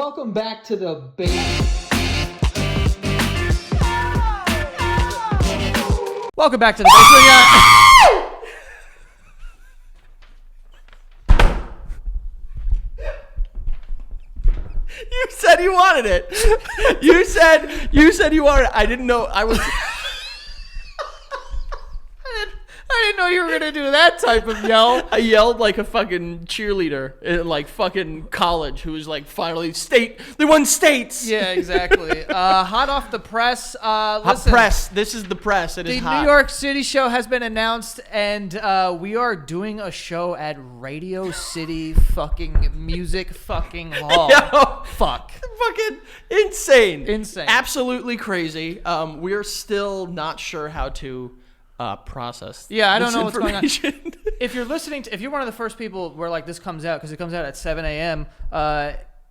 Welcome back to the basement. Welcome back to the basement. You said you wanted it. You said you wanted it. I didn't know. I didn't know you were gonna do that type of yell. I yelled like a fucking cheerleader in like fucking college who was like finally they won states. Yeah, exactly. Hot off the press. Hot press. This is the press. It is hot. The New York City show has been announced, and we are doing a show at Radio City fucking Music fucking Hall. Yo, fuck. Fucking insane. Insane. Absolutely crazy. We're still not sure how to process. Yeah, I don't know what's going on. information. If you're listening to, if you're one of the first people where like this comes out, because it comes out at 7 a.m.,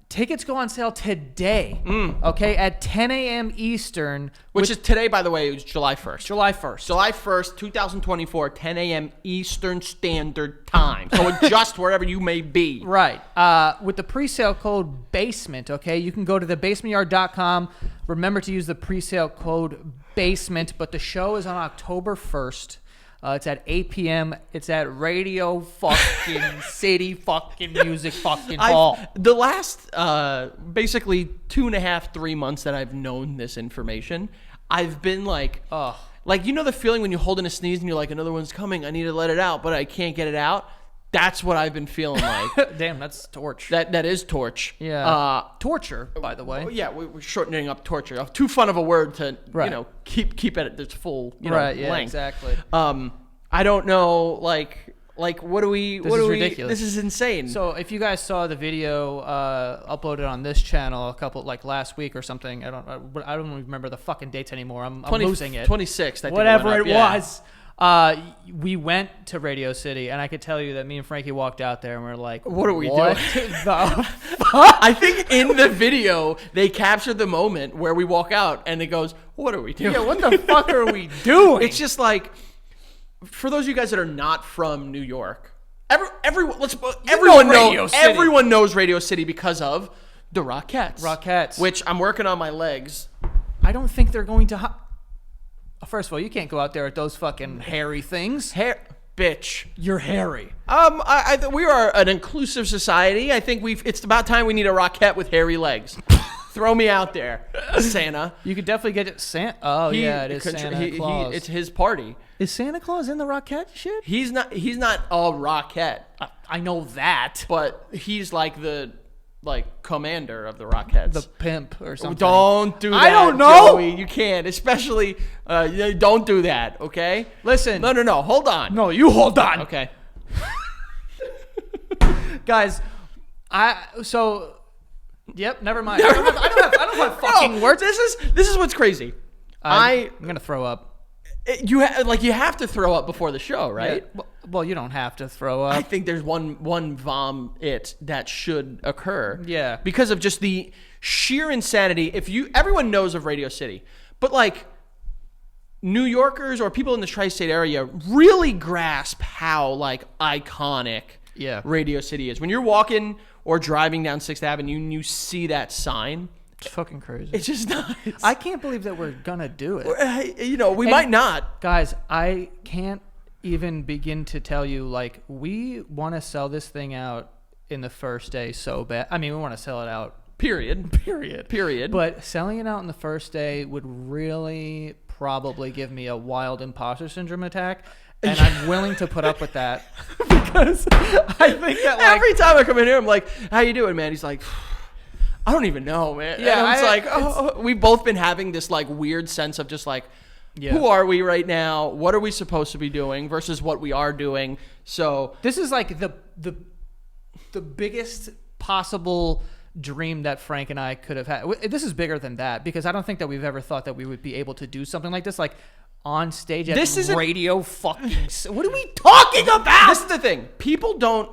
tickets go on sale today, okay, at 10 a.m. Eastern. Which is today, by the way, it was July 1st. July 1st. July 1st, 2024, 10 a.m. Eastern Standard Time. So adjust wherever you may be. Right. With the pre-sale code BASEMENT, okay, you can go to thebasementyard.com. Remember to use the pre-sale code BASEMENT, but the show is on October 1st. It's at 8 p.m. It's at Radio fucking City fucking Music fucking Hall. The last basically 2.5, 3 months that I've known this information, I've been like, like, you know the feeling when you hold in a sneeze and you're like, another one's coming, I need to let it out, but I can't get it out? That's what I've been feeling like. Damn, that's torch. That is torch. Yeah. Torture, by the way. Yeah, we're shortening up torture. Too fun of a word to keep it at its full Right, yeah, length. exactly. I don't know, like what do we? This is ridiculous. This is insane. So if you guys saw the video uploaded on this channel a couple like last week or something, I don't even remember the fucking dates anymore. I'm losing it. 26th. Whatever it was. We went to Radio City, and I could tell you that me and Frankie walked out there, and we're like, what are we doing? The fuck? I think in the video, they captured the moment where we walk out, and it goes, what are we doing? Yeah, what the fuck are we doing? It's just like, for those of you guys that are not from New York, everyone knows Radio City because of the Rockettes. Which I'm working on my legs. I don't think they're going to... First of all, you can't go out there with those fucking hairy things. Bitch. You're hairy. We are an inclusive society. I think it's about time we need a Rockette with hairy legs. Throw me out there, Santa. You could definitely get it. Santa. Yeah, it is Santa Claus. It's his party. Is Santa Claus in the Rockette shit? He's not a Rockette. I know that, but he's like the commander of the Rockettes. The pimp or something. Don't do that. I don't know. Joey. You can't, especially don't do that, okay? Listen. No. Hold on. No, you hold on. Okay. Guys, yep, never mind. I don't have fucking words. This is what's crazy. I'm going to throw up. You have to throw up before the show, right? Yeah. Well, you don't have to throw up. I think there's one vomit that should occur. Yeah. Because of just the sheer insanity. Everyone knows of Radio City, but like New Yorkers or people in the tri-state area really grasp how like iconic Radio City is. When you're walking or driving down 6th Avenue and you see that sign, it's fucking crazy. It's just nuts. I can't believe that we're gonna do it. We might not. Guys, I can't even begin to tell you, like, we want to sell this thing out in the first day so bad. I mean, we want to sell it out. Period. But selling it out in the first day would really probably give me a wild imposter syndrome attack. And I'm willing to put up with that because I think that every time I come in here, I'm like, how you doing, man? He's like, I don't even know, man. Yeah, and we've both been having this like weird sense of just like, who are we right now? What are we supposed to be doing versus what we are doing? So this is like the biggest possible dream that Frank and I could have had. This is bigger than that because I don't think that we've ever thought that we would be able to do something like this, like on stage at radio fucking. What are we talking about? This is the thing. People don't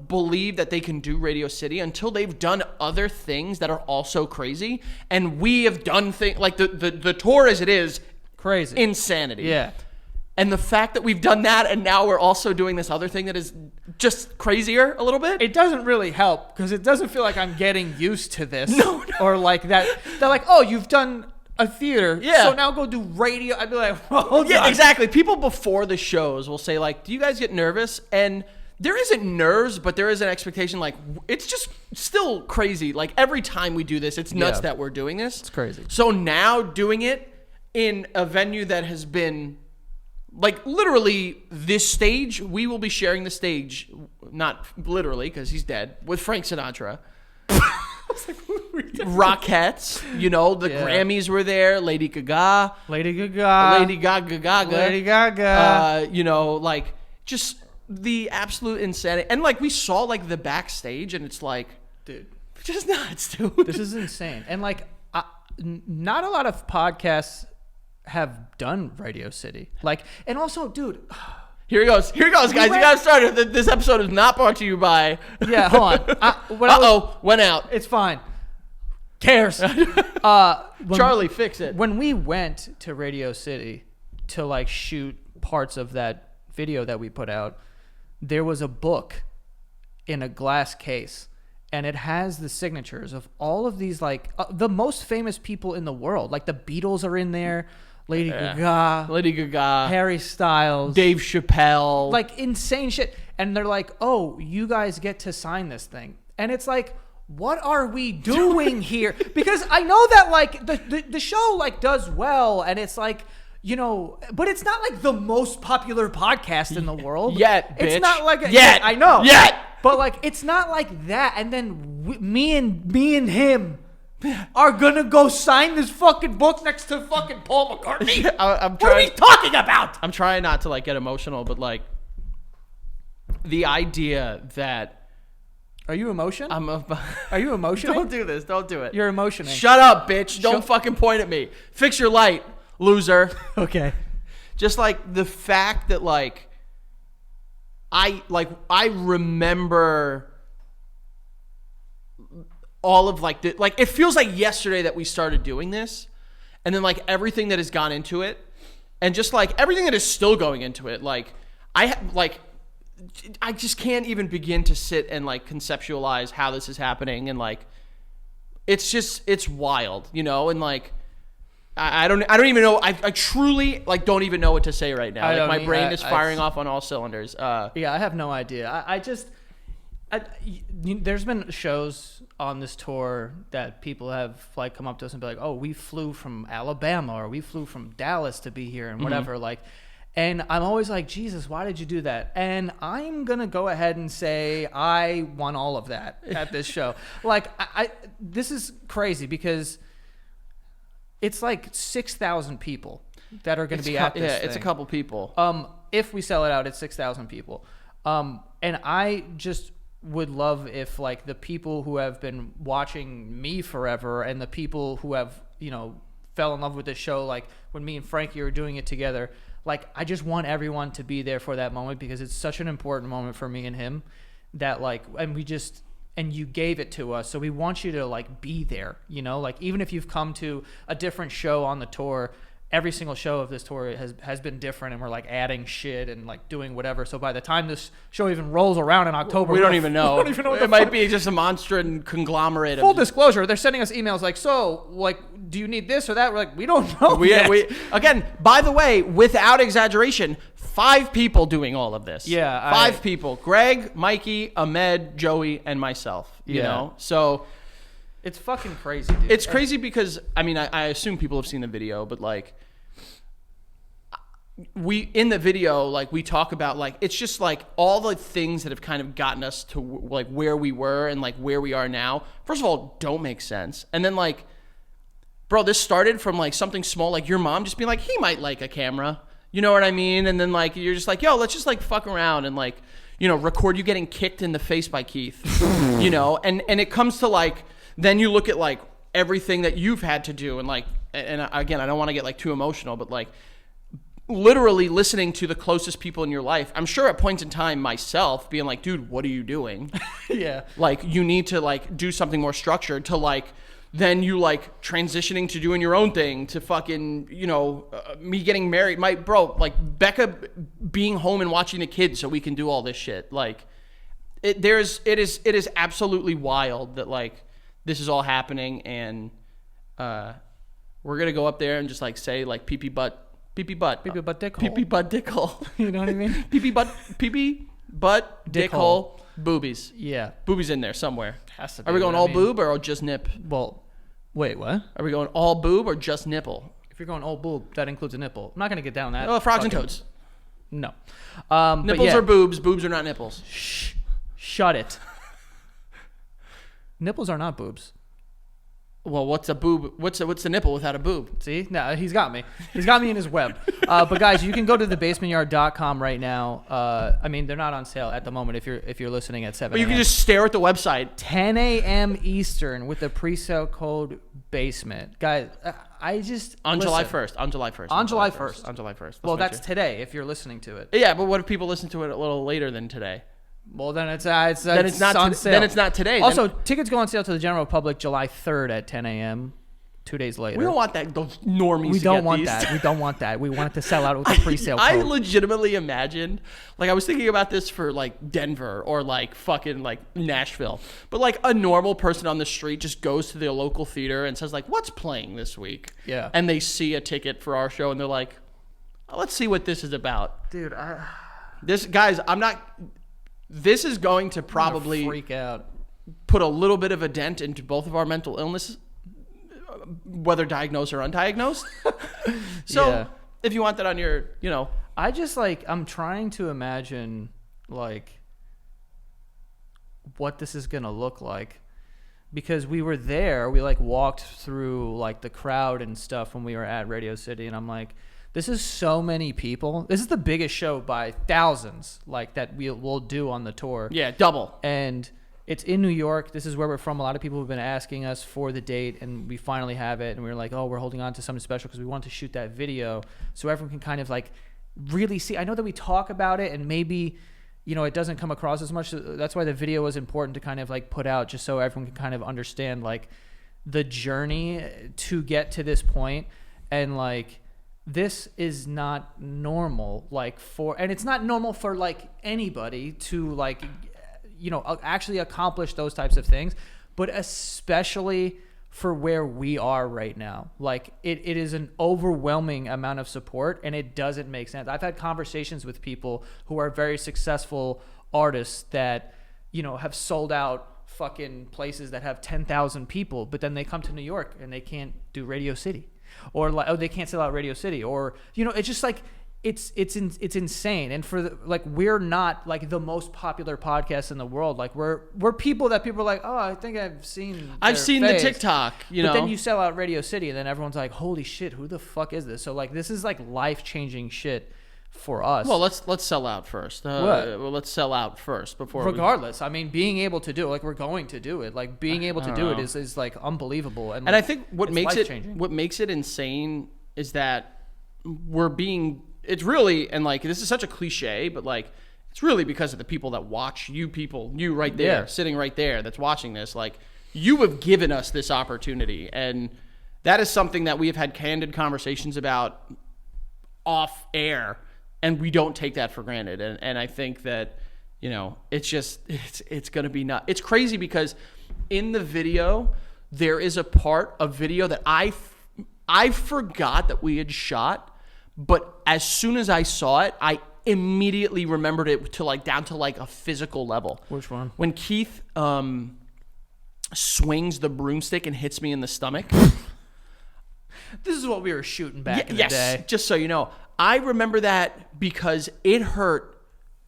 believe that they can do Radio City until they've done other things that are also crazy. And we have done things like the tour as it is crazy, insanity. Yeah. And the fact that we've done that and now we're also doing this other thing that is just crazier a little bit. It doesn't really help because it doesn't feel like I'm getting used to this. No. Or like that. They're like, oh, you've done a theater. Yeah. So now go do radio. I'd be like, well, hold yeah, on. exactly. People before the shows will say like, do you guys get nervous? And there isn't nerves, but there is an expectation. Like, it's just still crazy. Like every time we do this, it's nuts that we're doing this. It's crazy. So now doing it in a venue that has been like literally this stage, we will be sharing the stage, not literally because he's dead, with Frank Sinatra. Rockettes, you know, the Grammys were there. Lady Gaga. You know, like just the absolute insanity. And like we saw like the backstage, and it's like, dude, just nuts, dude. This is insane. And like, not a lot of podcasts have done Radio City. Like, and also, dude. Here he goes, guys. You got to start it. This episode is not brought to you by. Yeah, hold on. Went out. It's fine. Cares. Charlie, fix it. When we went to Radio City to like shoot parts of that video that we put out, there was a book in a glass case, and it has the signatures of all of these like the most famous people in the world. Like the Beatles are in there. Lady Gaga, Harry Styles, Dave Chappelle, like insane shit. And they're like, oh, you guys get to sign this thing. And it's like, what are we doing here? Because I know that like the show like does well, and it's like, you know, but it's not like the most popular podcast in the world. Yet, bitch. It's not like yet. I know. Yet. But like, it's not like that. And then me and him are gonna go sign this fucking book next to fucking Paul McCartney. What are we talking about? I'm trying not to like get emotional, but like the idea that are you emotion? Are you emotional? Don't do this. Don't do it. You're emotioning. Shut up, bitch. Don't fucking point at me. Fix your light, loser. Okay. Just like the fact that like I remember all of like it feels like yesterday that we started doing this, and then like everything that has gone into it, and just like everything that is still going into it, like I just can't even begin to sit and like conceptualize how this is happening, and like it's wild, you know, and like I don't even know. I truly like don't even know what to say right now. Like my brain is firing off on all cylinders. Yeah, I have no idea. There's been shows on this tour that people have like come up to us and be like, "Oh, we flew from Alabama or we flew from Dallas to be here and whatever." Like, and I'm always like, "Jesus, why did you do that?" And I'm gonna go ahead and say I won all of that at this show. Like, this is crazy because it's like 6,000 people that are going to be at this thing. It's a couple people. If we sell it out, it's 6,000 people. And I just would love if like the people who have been watching me forever and the people who have, you know, fell in love with this show, like when me and Frankie were doing it together, like I just want everyone to be there for that moment because it's such an important moment for me and him that like, and you gave it to us, so we want you to like be there, you know, like even if you've come to a different show on the tour, every single show of this tour has been different, and we're like adding shit and like doing whatever. So by the time this show even rolls around in October, we don't even know. We don't even know what it might be just a monster and conglomerate. Full disclosure, they're sending us emails like, so like, do you need this or that? We're like, we don't know. Again, by the way, without exaggeration, 5 people doing all of this. Yeah. 5 people. Greg, Mikey, Ahmed, Joey, and myself. You know? So it's fucking crazy, dude. It's crazy because, I mean, I assume people have seen the video, but like, in the video, like we talk about like, it's just like all the things that have kind of gotten us to like where we were and like where we are now. First of all, don't make sense. And then like, bro, this started from like something small, like your mom just being like, he might like a camera. You know what I mean? And then like, you're just like, yo, let's just like fuck around and like, you know, record you getting kicked in the face by Keith, you know? And it comes to like, then you look at like everything that you've had to do. And like, and again, I don't want to get like too emotional, but like literally listening to the closest people in your life. I'm sure at points in time myself being like, dude, what are you doing? Yeah. Like you need to like do something more structured to like then you like transitioning to doing your own thing, to fucking, me getting married. Like Becca being home and watching the kids so we can do all this shit. Like it is absolutely wild that like this is all happening, and we're gonna go up there and just like say like pee pee butt dick hole. You know what I mean? pee pee butt dick hole, boobies. Yeah, boobies in there somewhere. Has to be. Are we going all boob or just nip? Well, wait, what? Are we going all boob or just nipple? If you're going all boob, that includes a nipple. I'm not gonna get down that. Oh, frogs and toads. No. Nipples are boobs. Boobs are not nipples. Shut it. Nipples are not boobs. Well, what's a boob? What's a nipple without a boob? See? No, he's got me. He's got me in his web. But guys, you can go to thebasementyard.com right now. I mean, they're not on sale at the moment if you're listening at 7 But you can just stare at the website. 10 a.m. Eastern with the pre-sale code BASEMENT. Guys, On July 1st. Well, that's today if you're listening to it. Yeah, but what if people listen to it a little later than today? Well, then it's not on sale. Then it's not today. Also, tickets go on sale to the general public July 3rd at 10 a.m. 2 days later. We don't want that. Those normies. We don't want that. We don't want that. We want it to sell out with the pre-sale code. I legitimately imagined, like, I was thinking about this for like Denver or like fucking like Nashville, but like a normal person on the street just goes to the local theater and says like, "What's playing this week?" Yeah. And they see a ticket for our show and they're like, oh, "Let's see what this is about." Dude, This is going to probably freak out, put a little bit of a dent into both of our mental illnesses, whether diagnosed or undiagnosed. So if you want that on your, I'm trying to imagine like what this is going to look like, because we were there, we like walked through like the crowd and stuff when we were at Radio City, and I'm like, this is so many people. This is the biggest show by thousands, like that we'll do on the tour. Yeah, double. And it's in New York. This is where we're from. A lot of people have been asking us for the date, and we finally have it. And we were like, oh, we're holding on to something special because we want to shoot that video so everyone can kind of like really see. I know that we talk about it, and maybe it doesn't come across as much. That's why the video was important to kind of like put out, just so everyone can kind of understand like the journey to get to this point, and like. This is not normal, and it's not normal for like anybody to like, actually accomplish those types of things, but especially for where we are right now. Like it is an overwhelming amount of support, and it doesn't make sense. I've had conversations with people who are very successful artists that, have sold out fucking places that have 10,000 people, but then they come to New York and they can't do Radio City. Or like, they can't sell out Radio City, or it's just like it's insane. And for we're not like the most popular podcast in the world. Like we're people that people are like, oh, I think I've seen the TikTok, But then you sell out Radio City, and then everyone's like, holy shit, who the fuck is this? So like this is like life changing shit for us. Well, let's sell out first. Well, let's sell out first before. Regardless, I mean, being able to do it, like we're going to do it. Like being able to do it is like unbelievable. And I think what makes it insane is that it's really, and like this is such a cliche, but like it's really because of the people that watch you right there, sitting right there, that's watching this. Like you have given us this opportunity, and that is something that we have had candid conversations about off air. And we don't take that for granted. And I think that, it's going to be nuts. It's crazy because in the video, there is a part of video that I forgot that we had shot. But as soon as I saw it, I immediately remembered it to like down to like a physical level. Which one? When Keith swings the broomstick and hits me in the stomach. This is what we were shooting back in the day. Just so you know. I remember that because it hurt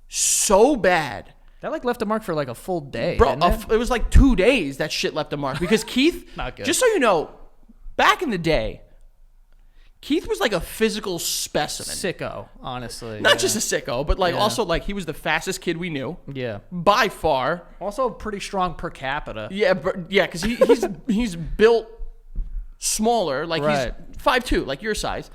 so bad. That like left a mark for like a full day. Bro, it was like 2 days that shit left a mark. Because Keith, not good. Just so you know, back in the day, Keith was like a physical specimen. Sicko, honestly. Not just a sicko, but like also like he was the fastest kid we knew. Yeah. By far. Also pretty strong per capita. Yeah, because he's built smaller. Like right. He's 5'2", like your size.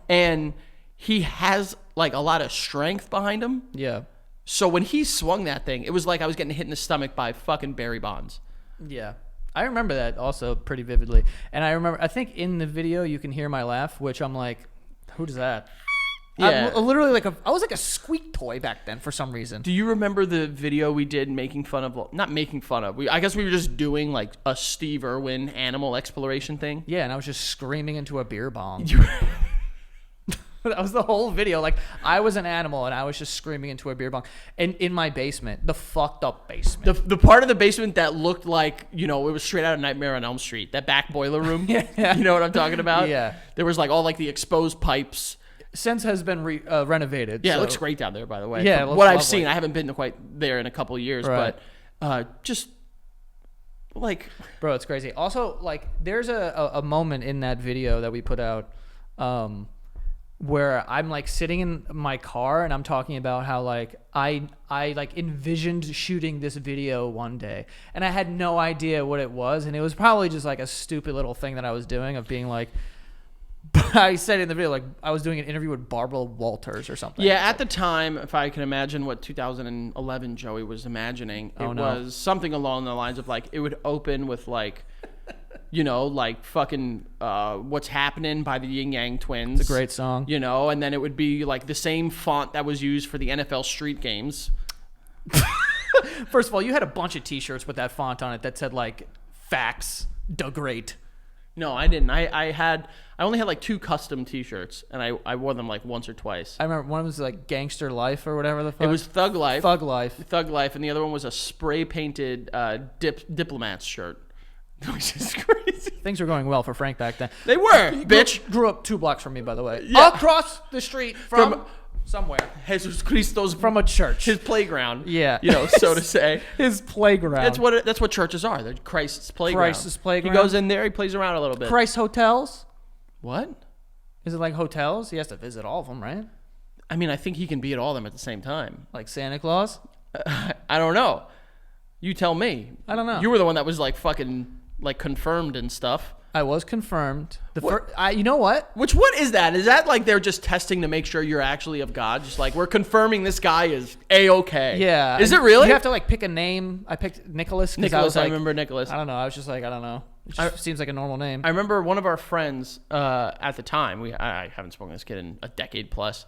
And he has like a lot of strength behind him. Yeah. So when he swung that thing, it was like I was getting hit in the stomach by fucking Barry Bonds. Yeah. I remember that also pretty vividly. And I think in the video you can hear my laugh, which I'm like, who does that? Yeah. I literally I was like a squeak toy back then for some reason. Do you remember the video we did making fun of, not making fun of, I guess we were just doing like a Steve Irwin animal exploration thing? Yeah, and I was just screaming into a beer bong. That was the whole video. Like, I was an animal and I was just screaming into a beer bong. And in my basement, the fucked up basement. The part of the basement that looked like, it was straight out of Nightmare on Elm Street. That back boiler room. Yeah. You know what I'm talking about? Yeah. There was like all like the exposed pipes. Since has been renovated. Yeah, so. It looks great down there, by the way. Yeah, From what I've lovely. seen, I haven't been quite there in a couple of years, Right. but just like... Bro, it's crazy. Also, like, there's a moment in that video that we put out where I'm like sitting in my car and I'm talking about how like I like envisioned shooting this video one day and I had no idea what it was, and it was probably just like a stupid little thing that I was doing of being like, I said in the video like I was doing an interview with Barbara Walters or something. Yeah, at the time, if I can imagine what 2011 Joey was imagining, it was something along the lines of like it would open with like like fucking What's Happening by the Yin Yang Twins. It's a great song. And then it would be like the same font that was used for the NFL street games. First of all, you had a bunch of t-shirts with that font on it that said like facts, the great. No, I didn't. I only had like 2 custom t-shirts and I wore them like once or twice. I remember one was like Gangster Life or whatever the fuck. It was Thug Life. Thug Life. Thug Life, and the other one was a spray painted Diplomats shirt. Which is crazy. Things were going well for Frank back then. They were, bitch. Grew up 2 blocks from me, by the way. Yeah. Across the street from somewhere. Jesus Christo's From a church. his playground. Yeah. So to say. His playground. That's what churches are. They're Christ's playground. Christ's playground. He goes in there, he plays around a little bit. Christ hotels? What? Is it like hotels? He has to visit all of them, right? I mean, I think he can be at all of them at the same time. Like Santa Claus? I don't know. You tell me. I don't know. You were the one that was like fucking like confirmed and stuff. I was confirmed. You know what? What is that? Is that like they're just testing to make sure you're actually of God? Just like we're confirming this guy is A-okay. Yeah. Is it really? You have to like pick a name. I picked Nicholas. Nicholas, I I remember Nicholas. I don't know. I was just like, I don't know. It just seems like a normal name. I remember one of our friends at the time. I haven't spoken to this kid in a decade plus.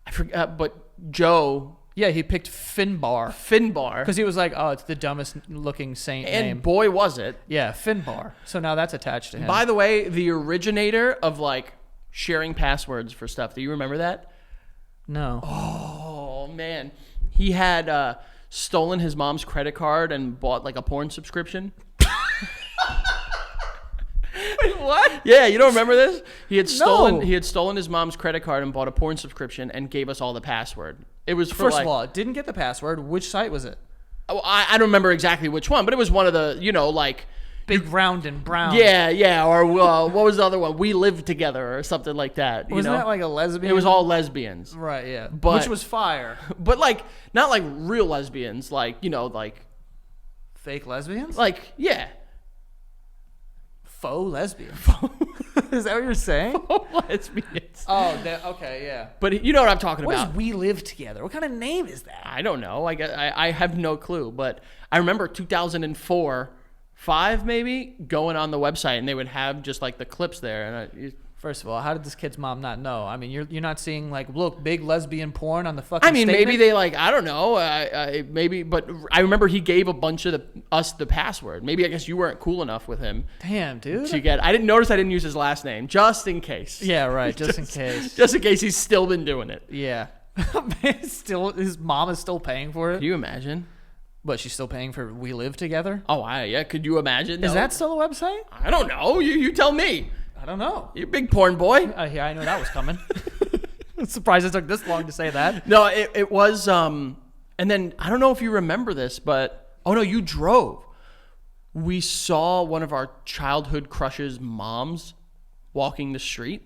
I forgot, but Joe. Yeah, he picked Finbar. Because he was like, oh, it's the dumbest looking saint And name. boy, was it. Yeah, Finbar. So now that's attached to him. By the way, the originator of like sharing passwords for stuff. Do you remember that? No. Oh, man. He had stolen his mom's credit card and bought like a porn subscription. Wait, what? Yeah, you don't remember this? He had stolen No. he had stolen his mom's credit card and bought a porn subscription and gave us all the password. It was for First like, of all, didn't get the password. Which site was it? I don't remember exactly which one, but it was one of the, like Big Round and Brown. yeah, or what was the other one? We Live Together or something like that. Wasn't that like a lesbian? It was all lesbians. Right, yeah. But- Which was fire. But like not like real lesbians, like, like Fake lesbians? yeah. Faux lesbians. Is that what you're saying? Lesbians. Oh, okay, yeah. But you know what I'm talking What about. is We Live Together? What kind of name is that? I don't know. I have no clue, but I remember 2004, 5 maybe, going on the website and they would have just like the clips there. And First of all, how did this kid's mom not know? I mean, you're not seeing like, look, big lesbian porn on the fucking I mean, statement? maybe they like, I don't know, maybe, but I remember he gave a bunch of us the password. Maybe I guess you weren't cool enough with him Damn, dude. to get. I didn't notice I didn't use his last name, just in case. Yeah, right. Just in case. Just in case he's still been doing it. Yeah. Still, his mom is still paying for it. Can you imagine? But she's still paying for We Live Together. Oh, yeah. Could you imagine? Is that still a website? I don't know. You tell me. I don't know. You big porn boy. Yeah, I know that was coming. I'm surprised it took this long to say that. No, it was. And then I don't know if you remember this, but oh no, you drove. We saw one of our childhood crushes' moms walking the street.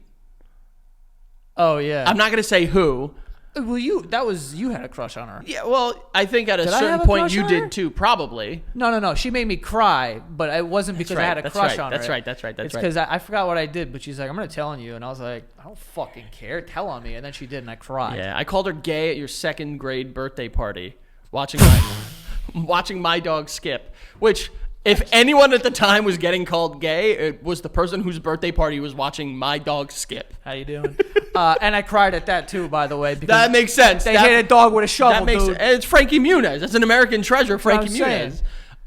Oh yeah. I'm not gonna say who. Well, you had a crush on her. Yeah, well, I think at a Did I have certain a point crush you on did her? too, probably. No. She made me cry, but it wasn't because I had a crush on her. That's right. It's because I forgot what I did, but she's like, I'm gonna tell on you, and I was like, I don't fucking care. Tell on me, and then she did, and I cried. Yeah, I called her gay at your 2nd grade birthday party, watching my dog Skip. Which If anyone at the time was getting called gay, it was the person whose birthday party was watching my dog Skip. How you doing? And I cried at that too, by the way. Because That makes sense. they hit a dog with a shovel, dude. It's Frankie Muniz. That's an American treasure, Frankie That's what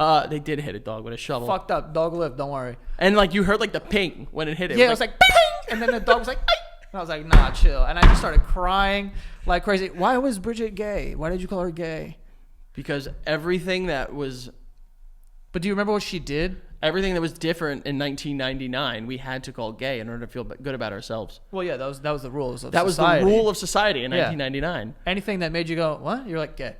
I'm Muniz. They did hit a dog with a shovel. Fucked up. Dog lived. Don't worry. And like you heard like the ping when it hit it. Yeah, it was like, ping! And then the dog was like, "Ay!" And I was like, nah, chill. And I just started crying like crazy. Why was Bridget gay? Why did you call her gay? Because everything that was But do you remember what she did? different in 1999, we had to call gay in order to feel good about ourselves. Well, yeah, that was the rules of That was society. the rule of society in Yeah. 1999. Anything that made you go, what? You're like, gay.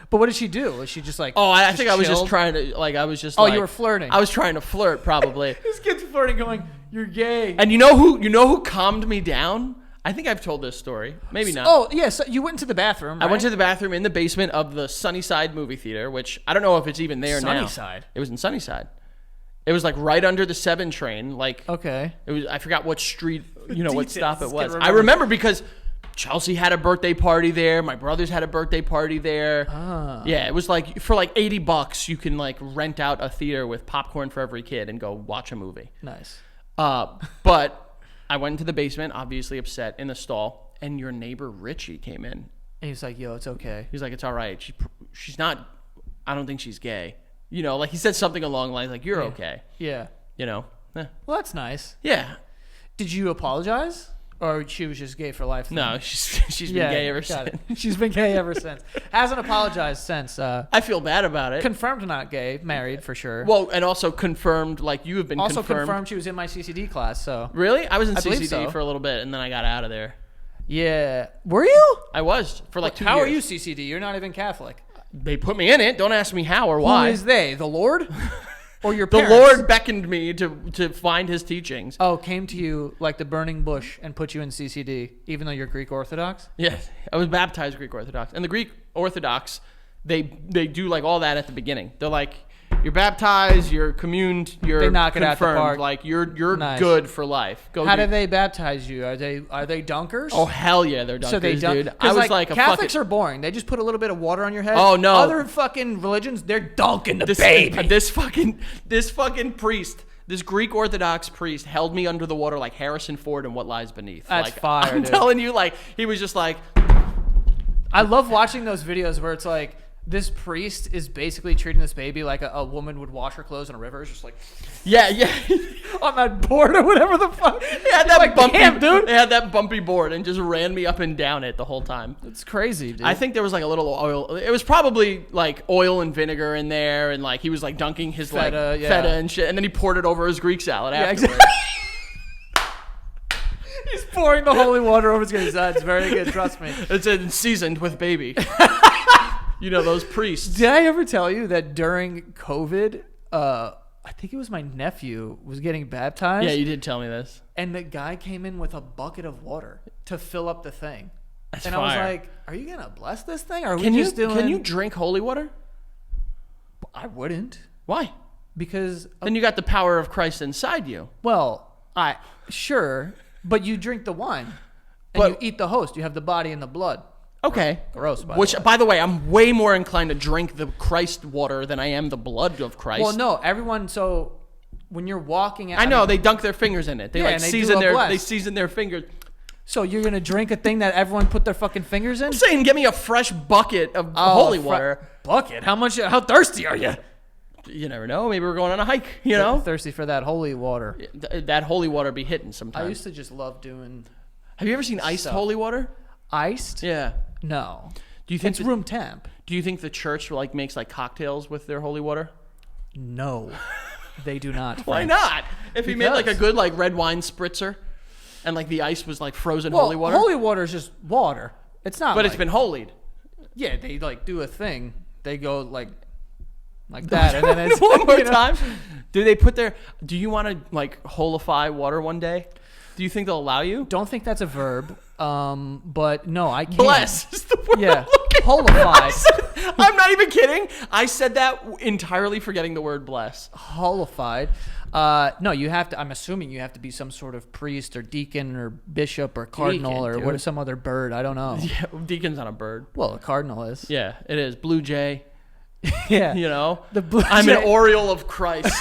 But what did she do? Was she just like, Oh, I think I was just chilled? trying to, like, I was just Oh, like, you were flirting. I was trying to flirt, probably. This kid's flirting going, you're gay. And you know who calmed me down? I think I've told this story. Maybe not. Oh, yeah, so you went into the bathroom, right? I went to the bathroom in the basement of the Sunnyside movie theater, which I don't know if it's even there now. Sunnyside? It was in Sunnyside. It was like right under the 7 train. Like, Okay. it was. I forgot what street, what stop it Details. was. Can't I remember. remember because Chelsea had a birthday party there. My brothers had a birthday party there. Ah. Yeah, it was like for like $80, you can like rent out a theater with popcorn for every kid and go watch a movie. Nice. But I went into the basement, obviously upset, in the stall, and your neighbor Richie came in. And he's like, yo, it's okay. He's like, it's all right. She's not. I don't think she's gay. You know, like he said something along the lines like, you're okay. Yeah. You know. Well, that's nice. Yeah. Did you apologize? Or she was just gay for life? then? No, she's been gay ever got since. it. She's been gay ever since. Hasn't apologized since. I feel bad about it. Confirmed not gay, married for sure. Well, and also confirmed, like you have been also confirmed. she was in my CCD class, so. Really? I was in I believe CCD so. for a little bit, and then I got out of there. Yeah. Were you? I was for like 2 years. How are you CCD? You're not even Catholic. They put me in it. Don't ask me how or why. Who is they? The Lord? Or your The parents? Lord beckoned me to find his teachings. Oh, came to you like the burning bush and put you in CCD, even though you're Greek Orthodox? Yes, I was baptized Greek Orthodox, and the Greek Orthodox, they do like all that at the beginning. They're like, you're baptized, you're communed, you're They knock it out the confirmed. park. Like you're Nice. good for life. Go. How do- do they baptize you? Are they dunkers? Oh hell yeah, they're dunkers, So they dunk, dude. I was like a Catholics fucking, are boring. They just put a little bit of water on your head. Oh, no. Other fucking religions, they're dunking the baby. This fucking priest. This Greek Orthodox priest held me under the water like Harrison Ford in What Lies Beneath. That's like, fire, I'm dude. telling you, like he was just like, I love watching those videos where it's like this priest is basically treating this baby like a woman would wash her clothes in a river. It's just like yeah. on that board or whatever the fuck. They had that like, bumpy, damn, dude. They had that bumpy board and just ran me up and down it the whole time. It's crazy, dude. I think there was like a little oil. It was probably like oil and vinegar in there, and like he was like dunking his Feta, like yeah. feta and shit, and then he poured it over his Greek salad afterwards. exactly. He's pouring the holy water over his face. That's very good. Trust me. It's seasoned with baby. You know those priests. Did I ever tell you that during COVID, I think it was my nephew was getting baptized? Yeah, you did tell me this. And the guy came in with a bucket of water to fill up the thing. That's and fire. I was like, are you going to bless this thing? Or are Can we you just doing... can you drink holy water? I wouldn't. Why? Because, Then you got the power of Christ inside you. well, sure, but you drink the wine. And But- you eat the host. You have the body and the blood. Okay. Gross, by Which, the way. by the way, I'm way more inclined to drink the Christ water than I am the blood of Christ. Well, no, everyone... So when you're walking... I know they dunk their fingers in it. They Yeah, like and they season do a bless. they season their fingers. So you're going to drink a thing that everyone put their fucking fingers in? I'm saying, get me a fresh bucket of holy water. Bucket? How thirsty are you? You never know. Maybe we're going on a hike. You know, Thirsty for that holy water. that holy water be hitting I sometimes. used to just love doing Have you ever seen iced Stuff. holy water? iced. Yeah. No. Do you think It's the, room temp. Do you think the church like makes like cocktails with their holy water? No, they do not. Why Frank. not? If he made like a Because- good like red wine spritzer, and like the ice was like frozen Well, holy water, holy water is just water. It's not. but like, it's been holied. Yeah, they like do a thing. They go like that, and then it's One more you know. time. Do they put their? Do you want to like holify water one day? Do you think they'll allow you? Don't think that's a verb. But no, I can't. Bless is the word. Yeah, I'm looking for. holified. I'm not even kidding. I said that entirely forgetting the word bless. Holified. No, you have to. I'm assuming you have to be some sort of priest or deacon or bishop or cardinal Deacon, or dude. what is some other bird. I don't know. Yeah, deacon's on a bird. Well, a cardinal is. Yeah, it is. Blue jay. Yeah. You know, The I'm an Oriole of Christ.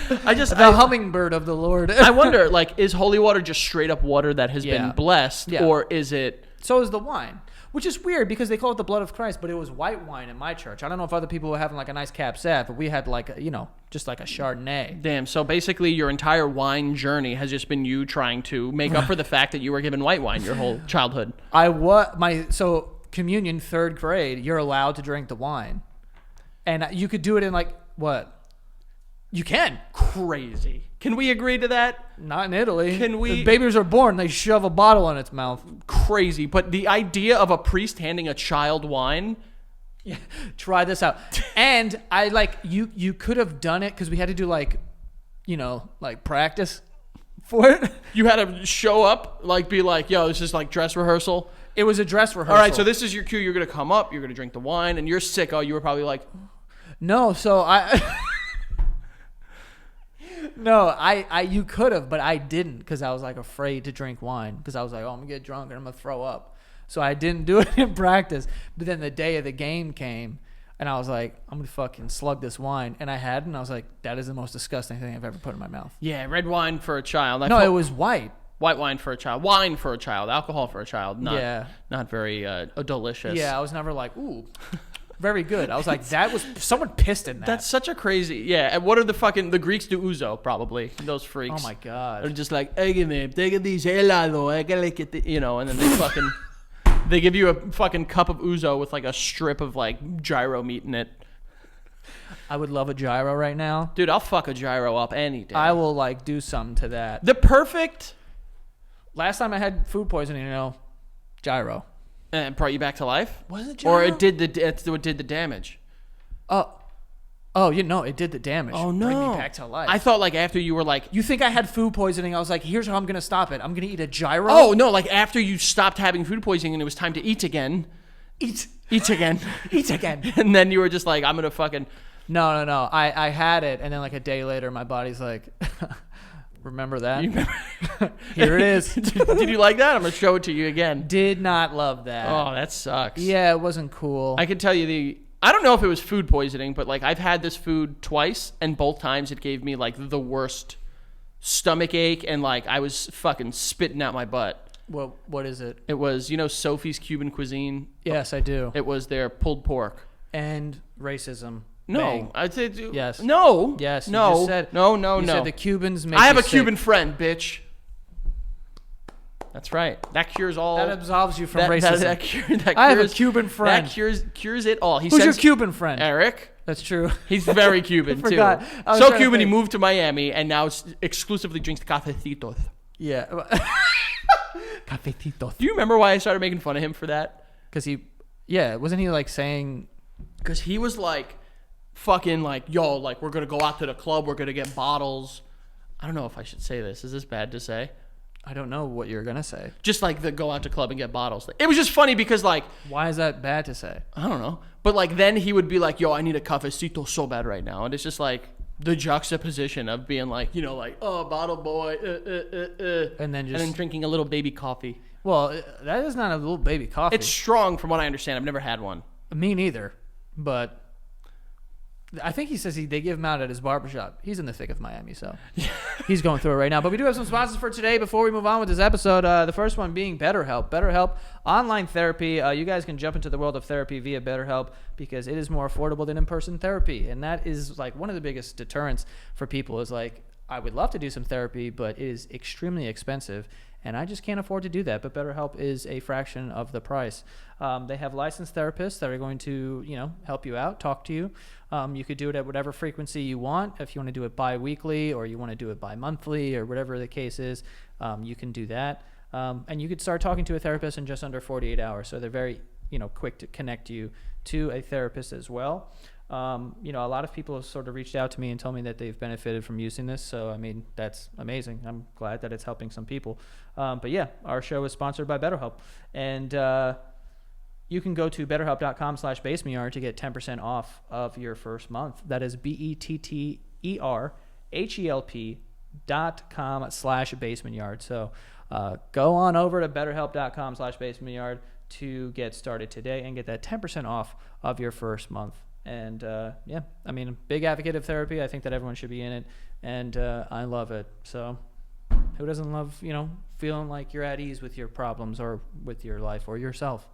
The hummingbird of the Lord. I wonder, like, is holy water just straight up water that has been blessed, Yeah. or is it? So is the wine, which is weird because they call it the blood of Christ, but it was white wine in my church. I don't know if other people were having like a nice Cab Sav, but we had like just like a Chardonnay. Damn. So basically, your entire wine journey has just been you trying to make up for the fact that you were given white wine your whole childhood. So communion, 3rd grade, you're allowed to drink the wine, and you could do it in like what? You can. Crazy. Can we agree to that? Not in Italy. Can we? The babies are born, they shove a bottle in its mouth. Crazy. But the idea of a priest handing a child wine. Yeah, try this out. And I like you could have done it because we had to do like practice for it. You had to show up, like be like, yo, this is like dress rehearsal. It was a dress rehearsal. All right, so this is your cue. You're going to come up. You're going to drink the wine. And you're sick. Oh, you were probably like. No, so I... No, I you could have, but I didn't because I was like afraid to drink wine because I was like, oh, I'm going to get drunk and I'm going to throw up. So I didn't do it in practice. But then the day of the game came and I was like, I'm going to fucking slug this wine. And I had it and I was like, that is the most disgusting thing I've ever put in my mouth. Yeah, red wine for a child. It was white. White wine for a child. Wine for a child. Alcohol for a child. Not very delicious. Yeah, I was never like, ooh, very good. I was like, that was, someone pissed in that. That's such a crazy, yeah. And what are the Greeks do ouzo, probably. Those freaks. Oh my God. They're just like, take this helado, and then they fucking, they give you a fucking cup of ouzo with like a strip of like gyro meat in it. I would love a gyro right now. Dude, I'll fuck a gyro up any day. I will like do something to that. The perfect. Last time I had food poisoning, gyro. And brought you back to life? Was it gyro? Or it did the damage? It did the damage. Oh, no. Bring me back to life. I thought like after you were like... You think I had food poisoning? I was like, here's how I'm going to stop it. I'm going to eat a gyro. Oh, no, like after you stopped having food poisoning and it was time to eat again. Eat again. Eat again. And then you were just like, I'm going to fucking... No. I had it, and then like a day later, my body's like... Remember that? Here it is. Did you like that? I'm going to show it to you again. Did not love that. Oh, that sucks. Yeah, it wasn't cool. I can tell you I don't know if it was food poisoning, but like I've had this food twice, and both times it gave me like the worst stomach ache, and like I was fucking spitting out my butt. What is it? It was, Sophie's Cuban Cuisine? Yes, I do. It was their pulled pork. And racism. No, Bang. I'd say yes. No. Yes. No. You just said, no. You said the Cubans make I have you a sick. Cuban friend, bitch. That's right. That cures all. That absolves you from racism. I have a Cuban friend. That cures it all. Who's your Cuban friend? Eric. That's true. He's very Cuban too. So Cuban, he moved to Miami and now exclusively drinks cafecitos. Yeah. Cafecitos. Do you remember why I started making fun of him for that? Because wasn't he like saying? Because he was like, fucking like, yo, like we're gonna go out to the club, we're gonna get bottles. I don't know if I should say this. Is this bad to say? I don't know what you're gonna say. Just like the go out to club and get bottles. It was just funny because like, why is that bad to say? I don't know. But like then he would be like, yo, I need a cafecito so bad right now, and it's just like the juxtaposition of being like, like, oh, bottle boy, and then drinking a little baby coffee. Well, that is not a little baby coffee. It's strong, from what I understand. I've never had one. Me neither, but I think he says they give him out at his barbershop. He's in the thick of Miami, so he's going through it right now. But we do have some sponsors for today before we move on with this episode. The first one being BetterHelp. BetterHelp, online therapy. You guys can jump into the world of therapy via BetterHelp because it is more affordable than in-person therapy. And that is like one of the biggest deterrents for people is like, I would love to do some therapy, but it is extremely expensive. And I just can't afford to do that. But BetterHelp is a fraction of the price. They have licensed therapists that are going to, help you out, talk to you. You could do it at whatever frequency you want. If you want to do it bi-weekly or you want to do it bi-monthly or whatever the case is, you can do that. And you could start talking to a therapist in just under 48 hours. So they're very, quick to connect you to a therapist as well. A lot of people have sort of reached out to me and told me that they've benefited from using this. So, that's amazing. I'm glad that it's helping some people. But yeah, our show is sponsored by BetterHelp. And you can go to betterhelp.com/basementYard to get 10% off of your first month. That is BetterHelp.com/basementyard. So go on over to betterhelp.com/basementyard. to get started today and get that 10% off of your first month. And yeah, I mean, big advocate of therapy. I think that everyone should be in it, and I love it. So who doesn't love, feeling like you're at ease with your problems or with your life or yourself?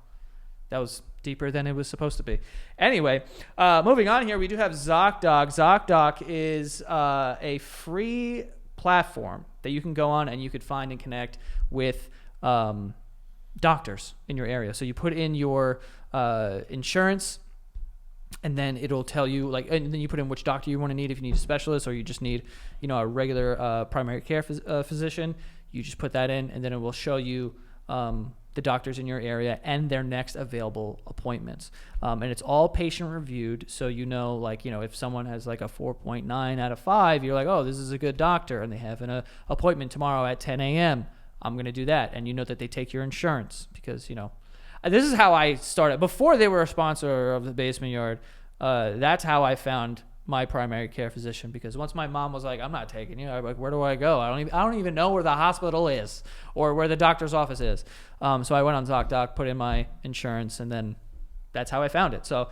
That was deeper than it was supposed to be. Anyway, moving on here, we do have ZocDoc. ZocDoc is a free platform that you can go on and you could find and connect with doctors in your area. So you put in your insurance, and then it'll tell you, and then you put in which doctor you want to need, if you need a specialist or you just need, a regular primary care physician. You just put that in, and then it will show you the doctors in your area and their next available appointments. And it's all patient reviewed. So, if someone has like a 4.9 out of 5, you're like, oh, this is a good doctor, and they have an appointment tomorrow at 10 a.m. I'm going to do that. And you know that they take your insurance because, this is how I started. Before they were a sponsor of the Basement Yard, that's how I found my primary care physician, because once my mom was like, I'm not taking you, I'm like, where do I go? I don't even know where the hospital is or where the doctor's office is. So I went on ZocDoc, put in my insurance, and then that's how I found it. So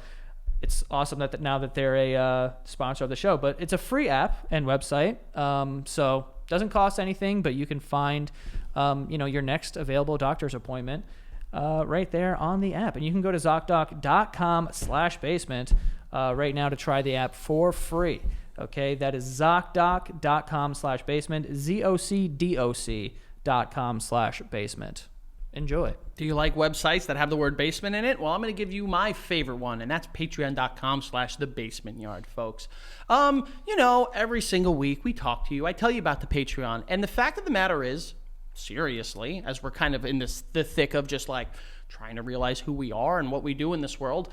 it's awesome that now that they're a sponsor of the show, but it's a free app and website. So it doesn't cost anything, but you can find, your next available doctor's appointment right there on the app. And you can go to ZocDoc.com/basement right now to try the app for free. Okay, that is ZocDoc.com/basement, ZocDoc.com/basement. Enjoy. Do you like websites that have the word basement in it? Well, I'm going to give you my favorite one, and that's patreon.com/thebasementyard, folks. Every single week we talk to you. I tell you about the Patreon, and the fact of the matter is, seriously, as we're kind of in the thick of just like trying to realize who we are and what we do in this world,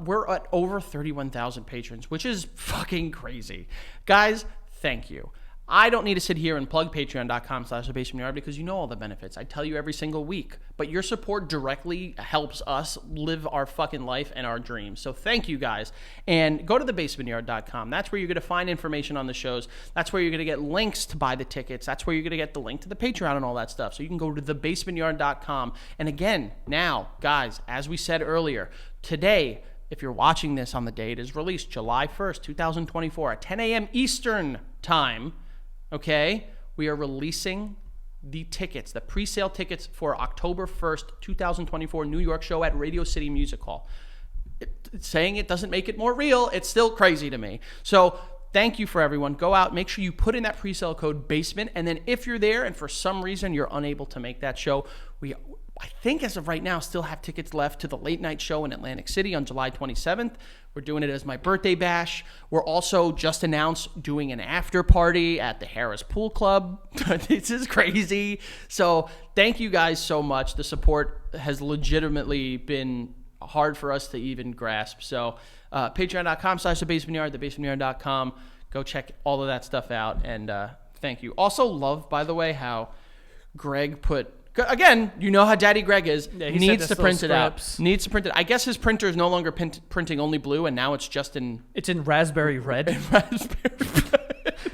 we're at over 31,000 patrons, which is fucking crazy. Guys, thank you. I don't need to sit here and plug patreon.com/thebasementyard because you know all the benefits. I tell you every single week. But your support directly helps us live our fucking life and our dreams. So thank you guys. And go to thebasementyard.com. That's where you're going to find information on the shows. That's where you're going to get links to buy the tickets. That's where you're going to get the link to the Patreon and all that stuff. So you can go to thebasementyard.com. And again, now, guys, as we said earlier, today, if you're watching this on the day it is released, July 1st, 2024 at 10 a.m. Eastern time, okay, we are releasing the tickets, the pre-sale tickets for October 1st, 2024 New York show at Radio City Music Hall. Saying it doesn't make it more real. It's still crazy to me. So thank you for everyone. Go out, make sure you put in that pre-sale code BASEMENT, and then if you're there and for some reason you're unable to make that show, I think as of right now, still have tickets left to the late night show in Atlantic City on July 27th. We're doing it as my birthday bash. We're also just announced doing an after party at the Harris Pool Club. This is crazy. So thank you guys so much. The support has legitimately been hard for us to even grasp. So patreon.com/thebasementyard, thebasementyard.com. Go check all of that stuff out. And thank you. Also love, by the way, how Greg put... Again, you know how Daddy Greg is. Yeah, needs to print it out. Needs to print it. I guess his printer is no longer printing only blue, and now it's just in... It's in raspberry red.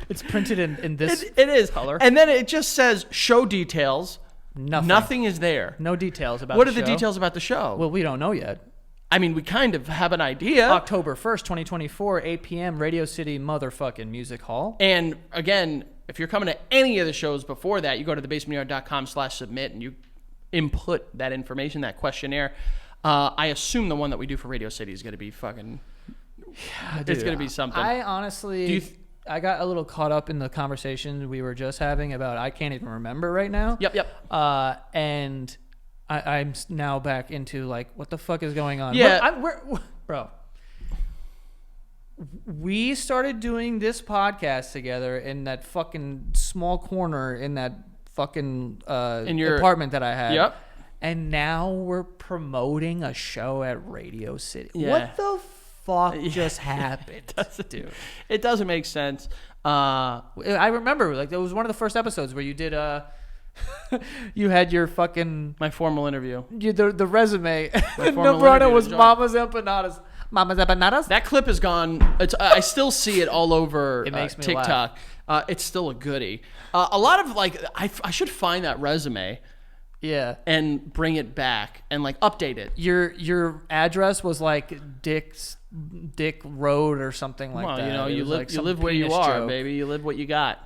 It's printed in this it is color. And then it just says show details. Nothing is there. No details about What the are show. the details about the show? Well, we don't know yet. I mean, we kind of have an idea. October 1st, 2024, 8 p.m., Radio City motherfucking Music Hall. And again, if you're coming to any of the shows before that, you go to thebasementyard.com/submit and you input that information, that questionnaire. I assume the one that we do for Radio City is going to be fucking... Yeah, dude, it's going to be something. I honestly... I got a little caught up in the conversation we were just having about I can't even remember right now. Yep. And I'm now back into like, what the fuck is going on? Yeah. Bro. We started doing this podcast together in that fucking small corner in that fucking in your apartment that I had. Yep. And now we're promoting a show at Radio City. Yeah. What the fuck just happened, dude? It doesn't make sense. I remember, like, it was one of the first episodes where you did you had your fucking... My formal interview. The resume. My Number one was Mama's Empanadas. Mama's Empanadas? That clip is gone. I still see it all over it makes me TikTok. Laugh. It's still a goodie. A lot of, like, I should find that resume. Yeah. and bring it back and like update it. Your address was like Dick Road or something like Well, that. you know, It you was live like you some live where you penis are, joke. baby. You live what you got.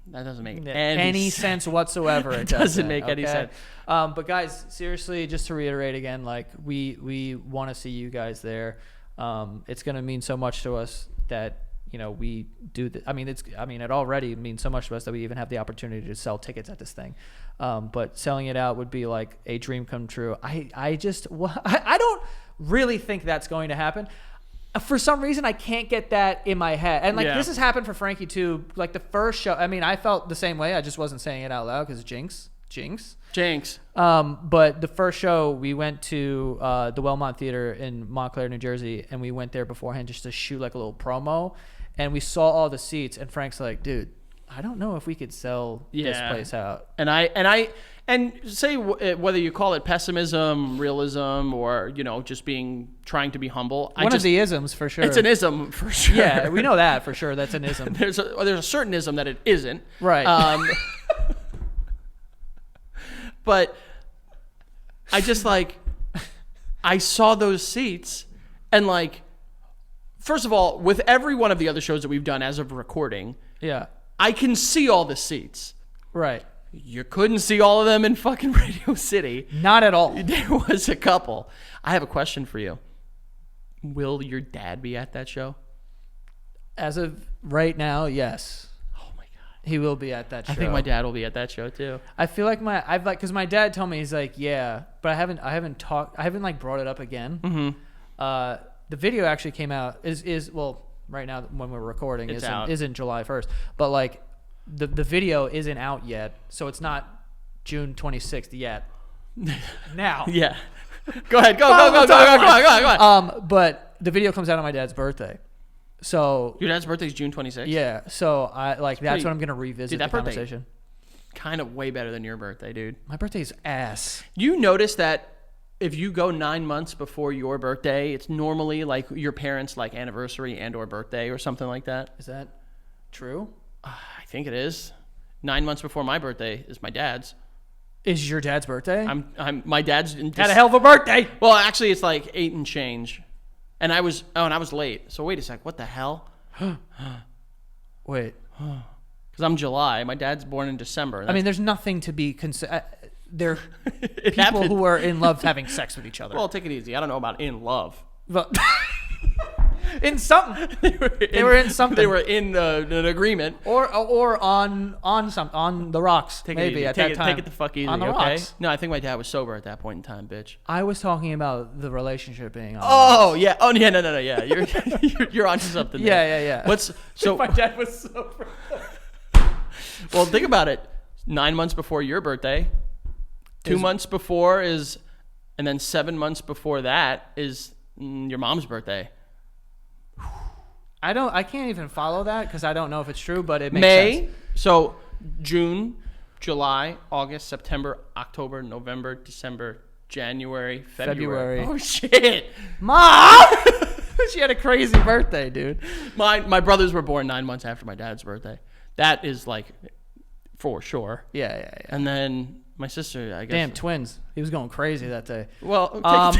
That doesn't make Any sense whatsoever. It doesn't make any sense. But guys, seriously, just to reiterate again, like we want to see you guys there. It's gonna mean so much to us that we do. It already means so much to us that we even have the opportunity to sell tickets at this thing. But selling it out would be like a dream come true. I don't really think that's going to happen. For some reason, I can't get that in my head. And this has happened for Frankie too. Like the first show, I felt the same way. I just wasn't saying it out loud because Jinx. But the first show we went to the Wellmont Theater in Montclair, New Jersey, and we went there beforehand just to shoot like a little promo. And we saw all the seats, and Frank's like, "Dude, I don't know if we could sell this place out." And say whether you call it pessimism, realism, or just trying to be humble. One of the isms for sure. It's an ism for sure. Yeah, we know that for sure. That's an ism. There's a certain ism that it isn't. Right. But I just I saw those seats and first of all, with every one of the other shows that we've done as of recording, yeah, I can see all the seats. Right. You couldn't see all of them in fucking Radio City. Not at all. There was a couple. I have a question for you. Will your dad be at that show? As of right now, yes. Oh my god. He will be at that show. I think my dad will be at that show too. I feel like because my dad told me, he's like, yeah, but I haven't brought it up again. Mm-hmm. The video actually came out right now when we're recording isn't July 1st, but the video isn't out yet, so it's not June 26th yet. Now. Yeah. Go ahead. Go on. But the video comes out on my dad's birthday. So your dad's birthday is June 26th? Yeah. So that's when I'm going to revisit that the conversation. Kind of way better than your birthday, dude. My birthday's ass. You notice that if you go 9 months before your birthday, it's normally your parents' anniversary and or birthday or something like that. Is that true? I think it is. 9 months before my birthday is my dad's. Is your dad's birthday? My dad's had a hell of a birthday. Well, actually, it's 8 and change, and I was late. So wait a sec, what the hell? Wait, because I'm July. My dad's born in December. There's nothing to be They're people happened. who are in love having sex with each other. Well, take it easy. I don't know about in love. But in something, they were in something. They were in an agreement, or on the rocks. Take maybe it at easy. that time. Take it the fuck easy. On the okay? rocks. No, I think my dad was sober at that point in time, bitch. I was talking about the relationship being on. Oh yeah. Oh yeah. No. Yeah. You're onto something. There. Yeah. So my dad was sober. Well, think about it. 9 months before your birthday, 2 months before and then 7 months before that is your mom's birthday. I can't even follow that because I don't know if it's true, but it makes sense. So June, July, August, September, October, November, December, January, February. Oh shit, Mom! She had a crazy birthday, dude. My brothers were born 9 months after my dad's birthday. That is for sure. Yeah. And then my sister, I guess. Damn, twins. He was going crazy that day. Well, I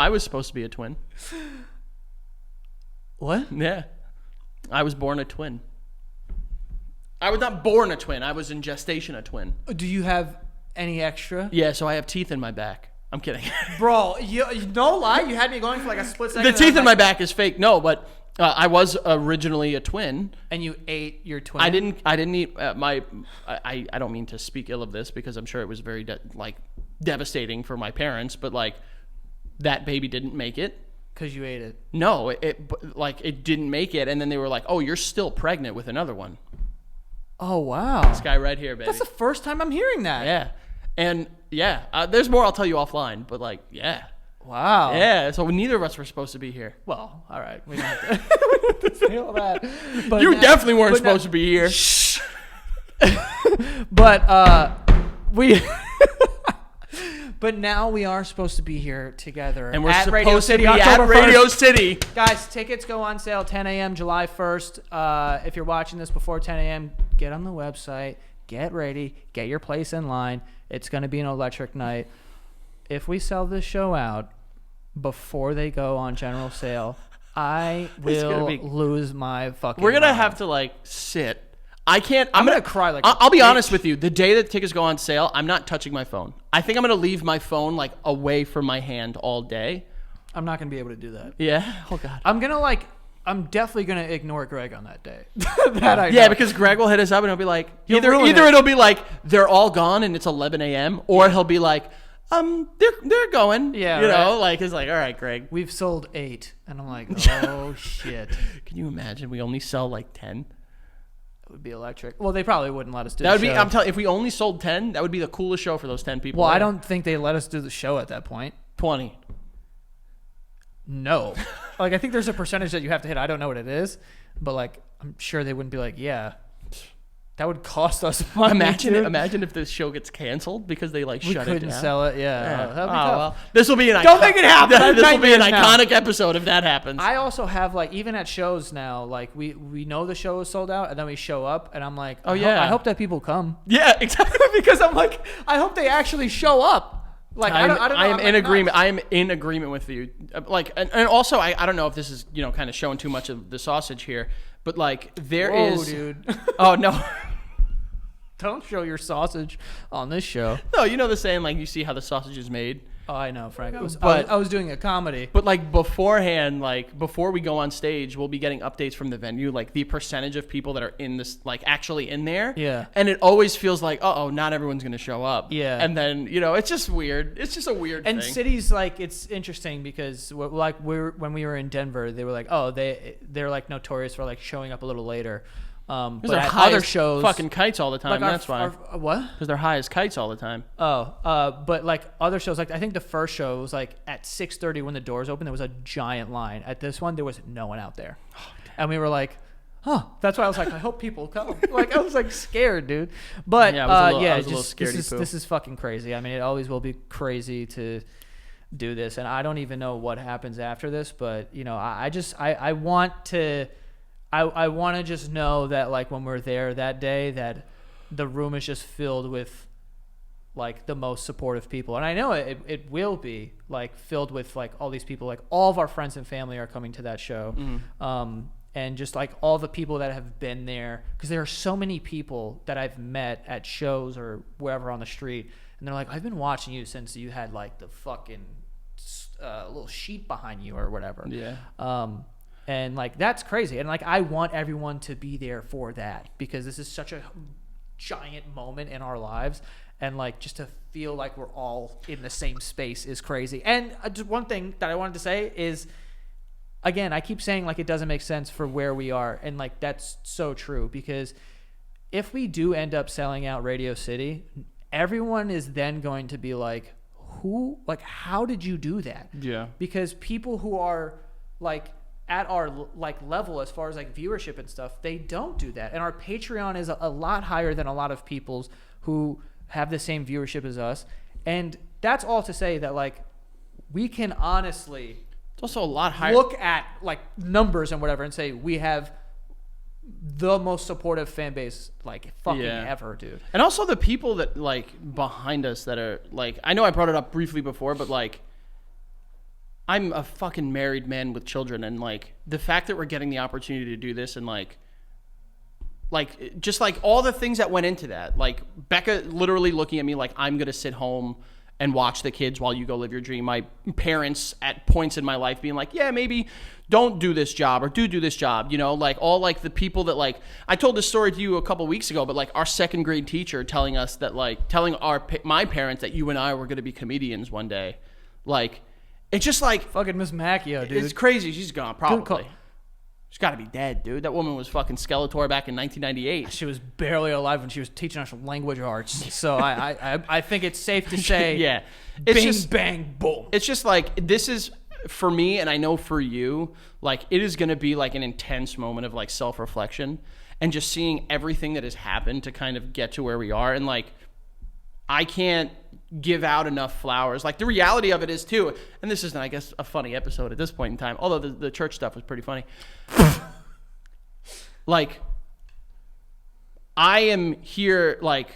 was supposed to be a twin. What? Yeah. I was born a twin. I was not born a twin. I was in gestation a twin. Do you have any extra? Yeah, so I have teeth in my back. I'm kidding. Bro, you no lie. You had me going for a split second. The teeth in my back is fake. No, but I was originally a twin. And you ate your twin? I didn't eat I don't mean to speak ill of this because I'm sure it was very devastating for my parents, but that baby didn't make it. Because you ate it. No, it didn't make it, and then they were like, "Oh, you're still pregnant with another one." Oh wow! This guy right here, baby. That's the first time I'm hearing that. Yeah, and there's more I'll tell you offline, but yeah. Wow. Yeah, so neither of us were supposed to be here. Well, all right, we don't have to say all that. But you definitely weren't supposed to be here. Shh. But we. But now we are supposed to be here together. And we're at supposed Radio to City, be October at Radio 1st. City. Guys, tickets go on sale 10 a.m. July 1st. If you're watching this before 10 a.m., get on the website, get ready, get your place in line. It's going to be an electric night. If we sell this show out before they go on general sale, I will lose my fucking We're going to mind. have to, like, sit. I can't. I'm going to cry like I'll be bitch. honest with you. The day that tickets go on sale, I'm not touching my phone. I think I'm going to leave my phone, like, away from my hand all day. I'm not going to be able to do that. Yeah? Oh, God. I'm definitely going to ignore Greg on that day. That I know. Yeah, because Greg will hit us up and he'll be like, either it'll be like, they're all gone and it's 11 a.m., or he'll be like, they're going. Yeah, you right. know, like, it's like, all right, Greg. We've sold 8. And I'm like, oh, shit. Can you imagine we only sell like 10? It would be electric. Well, they probably wouldn't let us do That would the be, show. I'm telling you, if we only sold 10, that would be the coolest show for those 10 people. Well, there. I don't think they let us do the show at that point. 20. No. Like, I think there's a percentage that you have to hit. I don't know what it is, but, like, I'm sure they wouldn't be like, yeah. That would cost us money. Imagine if this show gets canceled because they, like, we shut it down. couldn't sell it. Yeah. Yeah. That'd be Oh, tough. well. This will be an Don't make it happen. This will be an Nightmares now. iconic episode if that happens. I also have, like, even at shows now, like, we know the show is sold out, and then we show up, and I'm like, I hope that people come. Yeah, exactly. Because I'm like, I hope they actually show up. Like, I don't know. I am I'm in like, agreement. nuts. I am in agreement with you. Like, and also, I don't know if this is, you know, kind of showing too much of the sausage here, but like there Whoa, is. dude. Oh no. Don't show your sausage on this show. No, you know the saying, like, you see how the sausage is made. Oh, I know, Frank. But- I was doing a comedy. But like beforehand, like before we go on stage, we'll be getting updates from the venue, like the percentage of people that are in this, like actually in there. Yeah. And it always feels like, not everyone's gonna show up. Yeah. And then, you know, it's just weird. It's just a weird And thing. cities, like, it's interesting because like when we were in Denver, they were like, oh, they're like notorious for like showing up a little later. But they're at high other as shows, fucking kites all the time. like That's why. What? Because they're high as kites all the time. But like other shows, like I think the first show was like at 6:30 when the doors opened, there was a giant line. At this one, there was no one out there, and we were like, huh. That's why I was like, I hope people come. Like I was like scared, dude. But Yeah, I was a little scaredy-poo. this is fucking crazy. I mean, it always will be crazy to do this, and I don't even know what happens after this. But you know, I want to. I want to just know that, like, when we're there that day, that the room is just filled with, like, the most supportive people. And I know it will be, like, filled with, like, all these people. Like, all of our friends and family are coming to that show. Mm-hmm. And just, like, all the people that have been there. Because there are so many people that I've met at shows or wherever on the street. And they're like, I've been watching you since you had, like, the fucking little sheet behind you or whatever. Yeah. And, like, that's crazy. And, like, I want everyone to be there for that because this is such a giant moment in our lives. And, like, just to feel like we're all in the same space is crazy. And just one thing that I wanted to say is, again, I keep saying, like, it doesn't make sense for where we are. And, like, that's so true because if we do end up selling out Radio City, everyone is then going to be like, how did you do that? Yeah. Because people who are, like, at our like level as far as like viewership and stuff, they don't do that. And our Patreon is a lot higher than a lot of people's who have the same viewership as us. And that's all to say that, like, we can honestly It's also a lot higher. look at like numbers and whatever and say we have the most supportive fan base like fucking ever, dude. And also the people that, like, behind us that are, like, I know I brought it up briefly before, but, like, I'm a fucking married man with children, and, like, the fact that we're getting the opportunity to do this and, like, just, like, all the things that went into that. Like, Becca literally looking at me like I'm going to sit home and watch the kids while you go live your dream. My parents at points in my life being like, yeah, maybe don't do this job or do this job. You know, like, all, like, the people that, like, I told this story to you a couple weeks ago, but, like, our second grade teacher telling us that, like, telling my parents that you and I were going to be comedians one day. Like, it's just like Fucking Miss Macchio, dude. it's crazy. She's gone, probably. call. She's got to be dead, dude. That woman was fucking Skeletor back in 1998. She was barely alive when she was teaching us language arts. So I think it's safe to say, Yeah, it's bing, just bang, boom. it's just like, this is for me, and I know for you, like, it is going to be like an intense moment of, like, self-reflection and just seeing everything that has happened to kind of get to where we are. And, like, I can't give out enough flowers. Like, the reality of it is too, and this isn't, I guess, a funny episode at this point in time, although the church stuff was pretty funny. Like, I am here like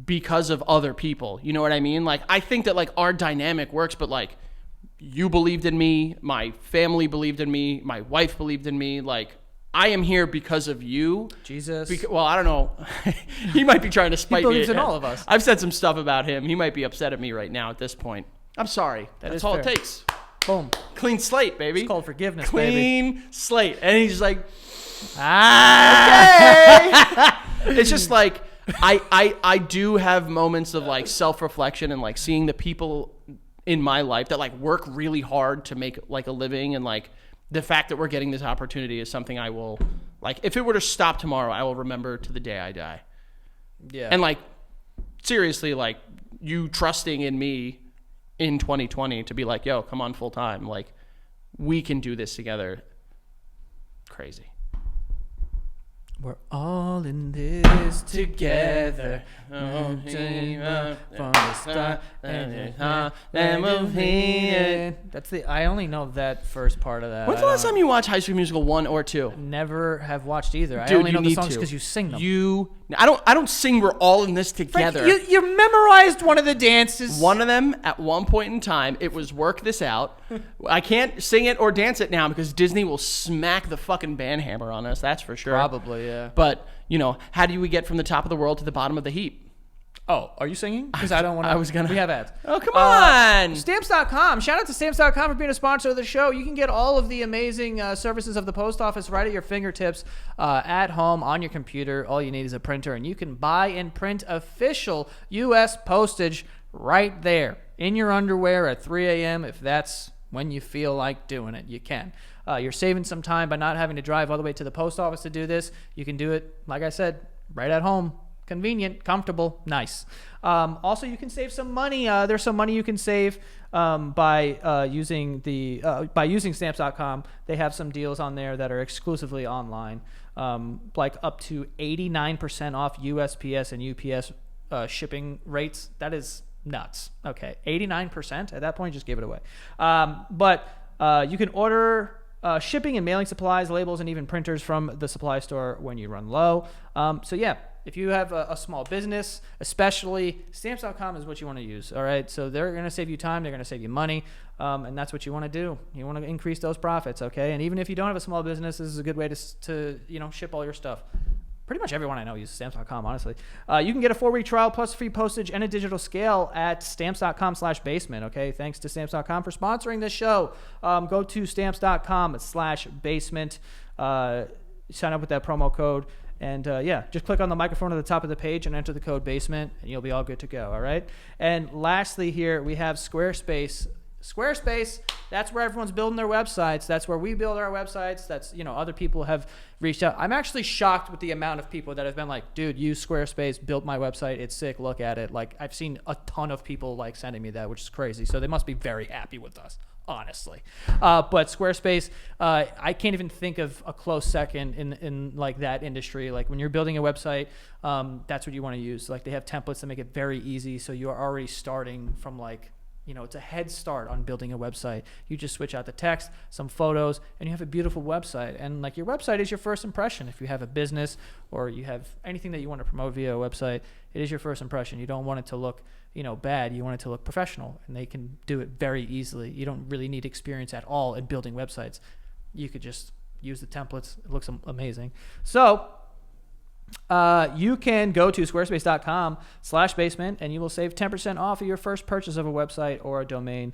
because of other people. You know what I mean? Like, I think that like our dynamic works, but like you believed in me, my family believed in me, my wife believed in me. Like, I am here because of you. Jesus. Well, I don't know. He might be trying to spite me. He believes in all of us. I've said some stuff about him. He might be upset at me right now at this point. I'm sorry. That's all it fair. takes. Boom. Clean slate, baby. It's called forgiveness, baby. Clean slate. And he's like, Ah. okay. It's just like, I do have moments of like self-reflection and like seeing the people in my life that like work really hard to make like a living, and like the fact that we're getting this opportunity is something I will, like, if it were to stop tomorrow, I will remember to the day I die. Yeah. And like, seriously, like you trusting in me in 2020 to be like, yo, come on full time. Like, we can do this together. Crazy. We're all in this together. From the start. That's the. I only know that first part of that. When's the last time you watched High School Musical 1 or 2? Never have watched either. Dude, I only you know the need songs to. because you sing them. I don't sing We're All in This Together. Frank, you memorized one of the dances. One of them, at one point in time, it was Work This Out. I can't sing it or dance it now because Disney will smack the fucking band hammer on us, that's for sure. Probably, yeah. But, you know, how do we get from the top of the world to the bottom of the heap? Oh, are you singing? Because I don't want to. I was gonna. We have ads. Oh, come on. Stamps.com. Shout out to Stamps.com for being a sponsor of the show. You can get all of the amazing services of the post office right at your fingertips at home on your computer. All you need is a printer, and you can buy and print official U.S. postage right there in your underwear at 3 a.m. if that's when you feel like doing it. You can. You're saving some time by not having to drive all the way to the post office to do this. You can do it, like I said, right at home. Convenient, comfortable, nice. Also, you can save some money. There's some money you can save by using Stamps.com. They have some deals on there that are exclusively online, like up to 89% off USPS and UPS shipping rates. That is nuts. Okay, 89%. At that point, just give it away. But you can order shipping and mailing supplies, labels, and even printers from the supply store when you run low. So yeah. If you have a small business, especially, Stamps.com is what you want to use, all right? So they're going to save you time. They're going to save you money, and that's what you want to do. You want to increase those profits, okay? And even if you don't have a small business, this is a good way to ship all your stuff. Pretty much everyone I know uses Stamps.com, honestly. You can get a 4-week trial plus free postage and a digital scale at Stamps.com/basement, okay? Thanks to Stamps.com for sponsoring this show. Go to Stamps.com/basement. Sign up with that promo code. And just click on the microphone at the top of the page and enter the code BASEMENT, and you'll be all good to go, all right? And lastly here, we have Squarespace. Squarespace, that's where everyone's building their websites. That's where we build our websites. That's, other people have reached out. I'm actually shocked with the amount of people that have been like, dude, use Squarespace, built my website. It's sick. Look at it. Like, I've seen a ton of people like sending me that, which is crazy. So they must be very happy with us, honestly. But Squarespace, I can't even think of a close second in like that industry. Like when you're building a website, that's what you want to use. Like they have templates that make it very easy. So you are already starting from like, it's a head start on building a website. You just switch out the text, some photos, and you have a beautiful website. And like your website is your first impression. If you have a business or you have anything that you want to promote via a website, it is your first impression. You don't want it to look, bad. You want it to look professional, and they can do it very easily. You don't really need experience at all in building websites. You could just use the templates. It looks amazing. So you can go to squarespace.com/basement and you will save 10% off of your first purchase of a website or a domain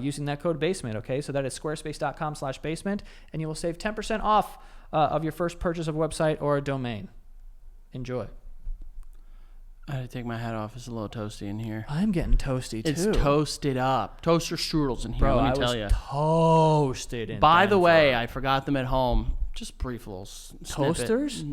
using that code BASEMENT. Okay, so that is squarespace.com/basement and you will save 10% off of your first purchase of a website or a domain. Enjoy. I had to take my hat off. It's a little toasty in here. I'm getting toasty too. It's toasted up. Toaster strudels in here, Bro, let me tell you. Toasted in By the way, I forgot them at home. Just brief little toasters?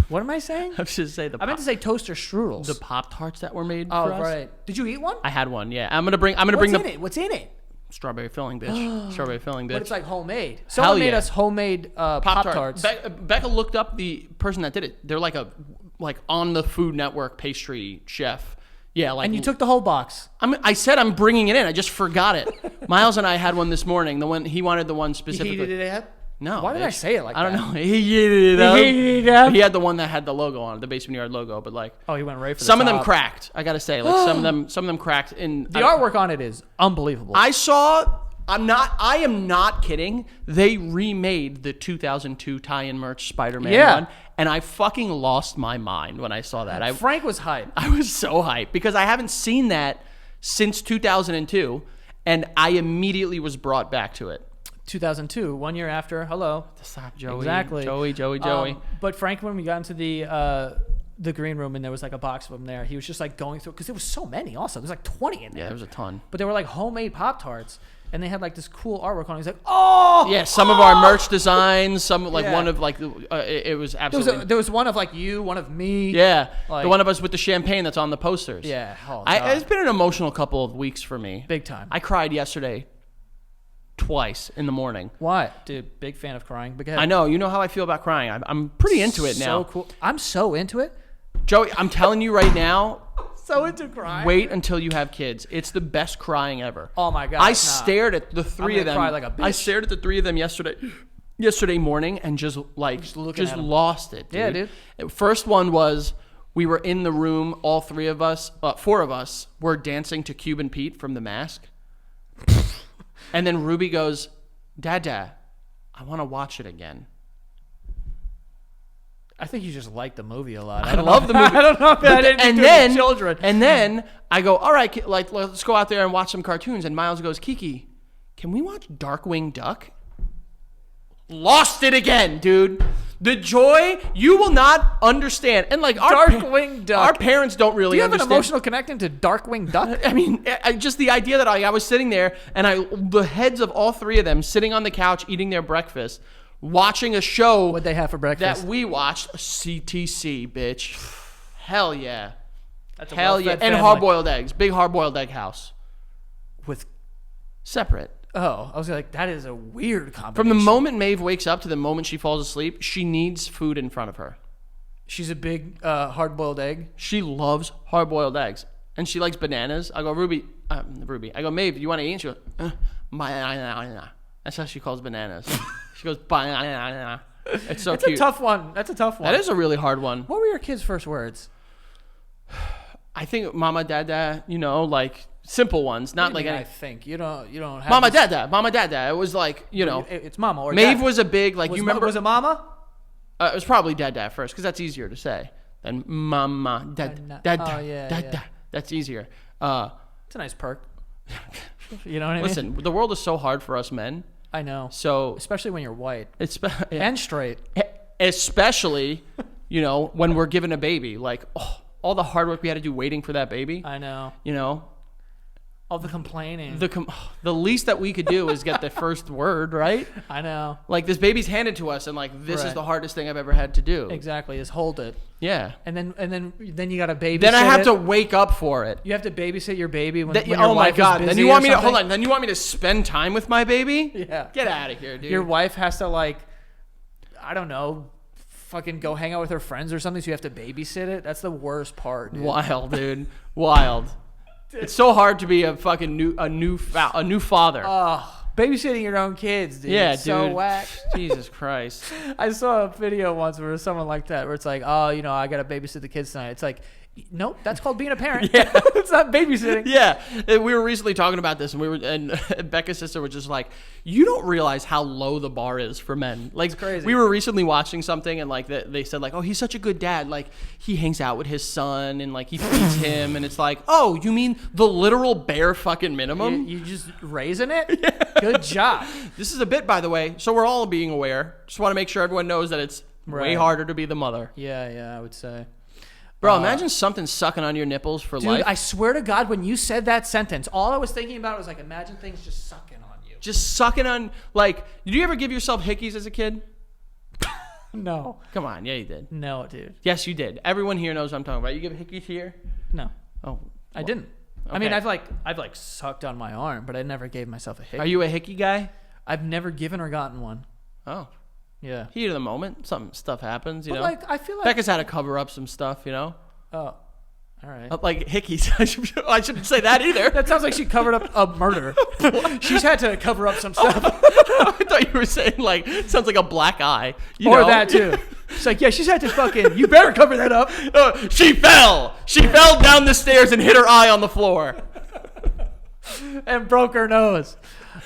What am I saying? I was just say I meant to say toaster strudels. the Pop-Tarts that were made oh, for us. right. Did you eat one? I had one. Yeah, I'm gonna bring What's in it? strawberry filling, bitch. Strawberry filling, bitch. But it's like homemade. Someone made us homemade Pop-Tarts. Becca looked up the person that did it. They're like on the Food Network pastry chef. Yeah, like. And you took the whole box. I said I'm bringing it in. I just forgot it. Miles and I had one this morning. He wanted the one specifically. You heated it up? No. Why did I say it like I that? don't know. He had the one that had the logo on it, the Basement Yard logo, but like. Oh, he went right for some the of them top. cracked. I gotta say, like some of them cracked. In The artwork on it is unbelievable. I am not kidding. They remade the 2002 tie-in merch Spider-Man one, and I fucking lost my mind when I saw that. Frank was hyped. I was so hyped because I haven't seen that since 2002, and I immediately was brought back to it. 2002, 1 year after. Hello. Stop, Joey. Exactly. Joey. But Frank, when we got into the green room and there was like a box of them there, he was just like going through, because there was so many also. There's like 20 in there. Yeah, there was a ton. But they were like homemade Pop-Tarts. And they had like this cool artwork on it. He's like, oh! Yeah, some of our merch designs, some like one of like, it was absolutely. There was one of like you, one of me. Yeah, like, the one of us with the champagne that's on the posters. Yeah. Oh, it's been an emotional couple of weeks for me. Big time. I cried yesterday twice in the morning. Why? Dude, big fan of crying. Big head. I know. You know how I feel about crying. I'm pretty into it now. So cool. I'm so into it. Joey, I'm telling you right now. So into crying. Wait until you have kids. It's the best crying ever. Oh my God. I stared at the three of them. Cry like a bitch. I stared at the three of them yesterday morning and just lost it, dude. Yeah, dude. First one was we were in the room, all three of us, four of us were dancing to Cuban Pete from The Mask. And then Ruby goes, Dada, I want to watch it again. I think you just like the movie a lot. I love the movie. I don't know if that and then children. And then I go, all right, like let's go out there and watch some cartoons. And Miles goes, Kiki, can we watch Darkwing Duck? Lost it again, dude. The joy you will not understand. And like Darkwing Duck. Our parents don't really understand. Do you have an emotional connection to Darkwing Duck? I mean, just the idea that I was sitting there and the heads of all three of them sitting on the couch eating their breakfast, watching a show. What'd they have for breakfast? That we watched. CTC, bitch. Hell yeah. That's a hell yeah. well-fed And family. hard-boiled eggs. Big hard-boiled egg house. With separate. Oh, I was like, that is a weird combination. From the moment Maeve wakes up to the moment she falls asleep, she needs food in front of her. She's a big hard-boiled egg. She loves hard-boiled eggs. And she likes bananas. I go, Ruby. I go, Maeve, do you want to eat? And she goes, banana. That's how she calls bananas. She goes, banana. It's so cute. That's a tough one. That's a tough one. That is a really hard one. What were your kids' first words? I think mama, dada, like simple ones, not like any. I think you don't have mama, dada. It was like it's mama or Maeve dad. was a big like you remember. Was it mama? It was probably dada first because that's easier to say than mama, dada. Oh yeah, dada. yeah. That's easier. It's a nice perk. You know what I mean? Listen, the world is so hard for us men. I know. So especially when you're white and straight. Especially, when we're given a baby, like all the hard work we had to do waiting for that baby. I know. All the complaining. The least that we could do is get the first word, right? I know. Like this baby's handed to us, and like this is the hardest thing I've ever had to do. Exactly, is hold it. Yeah. And then you got to babysit. Then I have to wake up for it. You have to babysit your baby when your oh my wife god! is busy Then you want me to something? hold on? Then you want me to spend time with my baby? Yeah. Get out of here, dude. Your wife has to I don't know, fucking go hang out with her friends or something. So you have to babysit it. That's the worst part. Dude. Wild, dude. Wild. It's so hard to be a fucking new father. Babysitting your own kids, dude. Yeah, It's so dude. whack. Jesus Christ. I saw a video once where someone like that, where it's like, I got to babysit the kids tonight. It's like, nope, that's called being a parent. Yeah. It's not babysitting. Yeah. We were recently talking about this, and Becca's sister was just like, you don't realize how low the bar is for men. Like, it's crazy. We were recently watching something, and like they said like, oh, he's such a good dad. Like he hangs out with his son, and like he feeds him, and it's like, oh, you mean the literal bare fucking minimum? You just raising it? Yeah. Good job. This is a bit, by the way, so we're all being aware. Just want to make sure everyone knows that it's way harder to be the mother. Yeah, I would say. Bro, imagine something sucking on your nipples for Dude, life. I swear to God, when you said that sentence, all I was thinking about was like, imagine things just sucking on you. Just sucking on, like, did you ever give yourself hickeys as a kid? No. Come on, yeah, you did. No, dude. Yes, you did. Everyone here knows what I'm talking about. You give hickeys here? No. Oh, I didn't. Okay. I mean, I've sucked on my arm, but I never gave myself a hickey. Are you a hickey guy? I've never given or gotten one. Oh. Yeah. Heat of the moment. Some stuff happens, you know. Like, I feel like Becca's had to cover up some stuff, you know. Oh. All right. Like hickeys. I shouldn't say that either. That sounds like she covered up a murder. She's had to cover up some stuff. I thought you were saying like sounds like a black eye. Or that too. It's like, yeah, she's had to fucking. You better cover that up. She fell. She fell down the stairs and hit her eye on the floor. And broke her nose.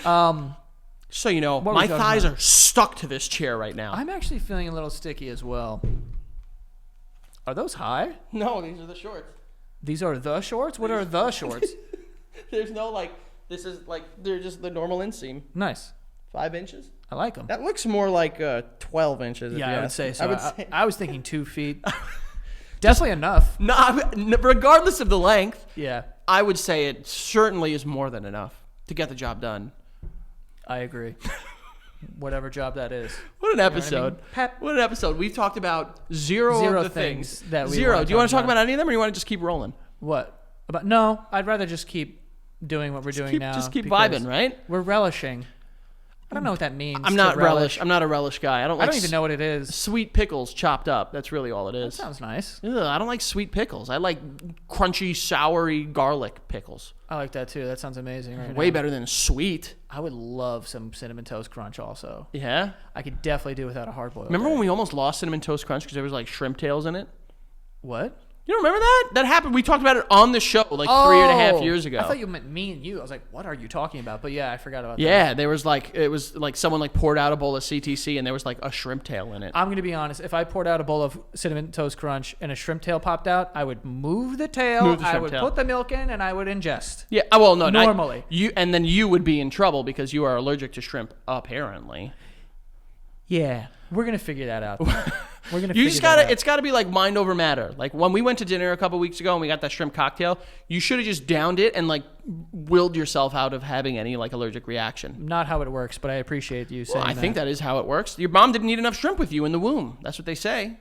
So you know, What my were we talking thighs about? are stuck to this chair right now. I'm actually feeling a little sticky as well. Are those high? No, these are the shorts. These are the shorts? What are the shorts? There's no like. This is like they're just the normal inseam. Nice. 5 inches. I like them. That looks more like 12 inches. Yeah, I would say so. I would say. I was thinking 2 feet. Definitely enough. Regardless of the length, Yeah, I would say it certainly is more than enough to get the job done. I agree. Whatever job that is. What an episode! You know what I mean? Pep. What an episode! We've talked about zero of the things that we zero. wanna Do you want to talk talk about any of them, or do you want to just keep rolling? What? About no, I'd rather just keep doing what we're doing now. Just keep because vibing, right? We're relishing. I don't know what that means. I'm to not relish. I'm not a relish guy. I don't even know what it is. sweet pickles chopped up. That's really all it That is. sounds nice. Ugh, I don't like sweet pickles. I like crunchy, soury garlic pickles. I like that too. That sounds amazing. Right Way now. better than sweet. I would love some cinnamon toast crunch. Also, Yeah. I could definitely do without a hard boiled. Remember when we almost lost cinnamon toast crunch because there was like shrimp tails in it? What? You don't remember that? That happened. We talked about it on the show like 3.5 years ago. I thought you meant me and you. I was like, what are you talking about? But yeah, I forgot about that. Yeah, there was like it was like someone like poured out a bowl of CTC and there was like a shrimp tail in it. I'm gonna be honest. If I poured out a bowl of cinnamon toast crunch and a shrimp tail popped out, I would move the tail. Move the I shrimp would tail. put the milk in, and I would ingest. Yeah. Well, no. Normally. And then you would be in trouble because you are allergic to shrimp, apparently. Yeah, we're gonna figure that out. We're gonna. You figure just that gotta. out. It's gotta be like mind over matter. Like when we went to dinner a couple weeks ago and we got that shrimp cocktail, you should have just downed it and like willed yourself out of having any like allergic reaction. Not how it works, but I appreciate you saying Well, I that. think that is how it works. Your mom didn't eat enough shrimp with you in the womb. That's what they say.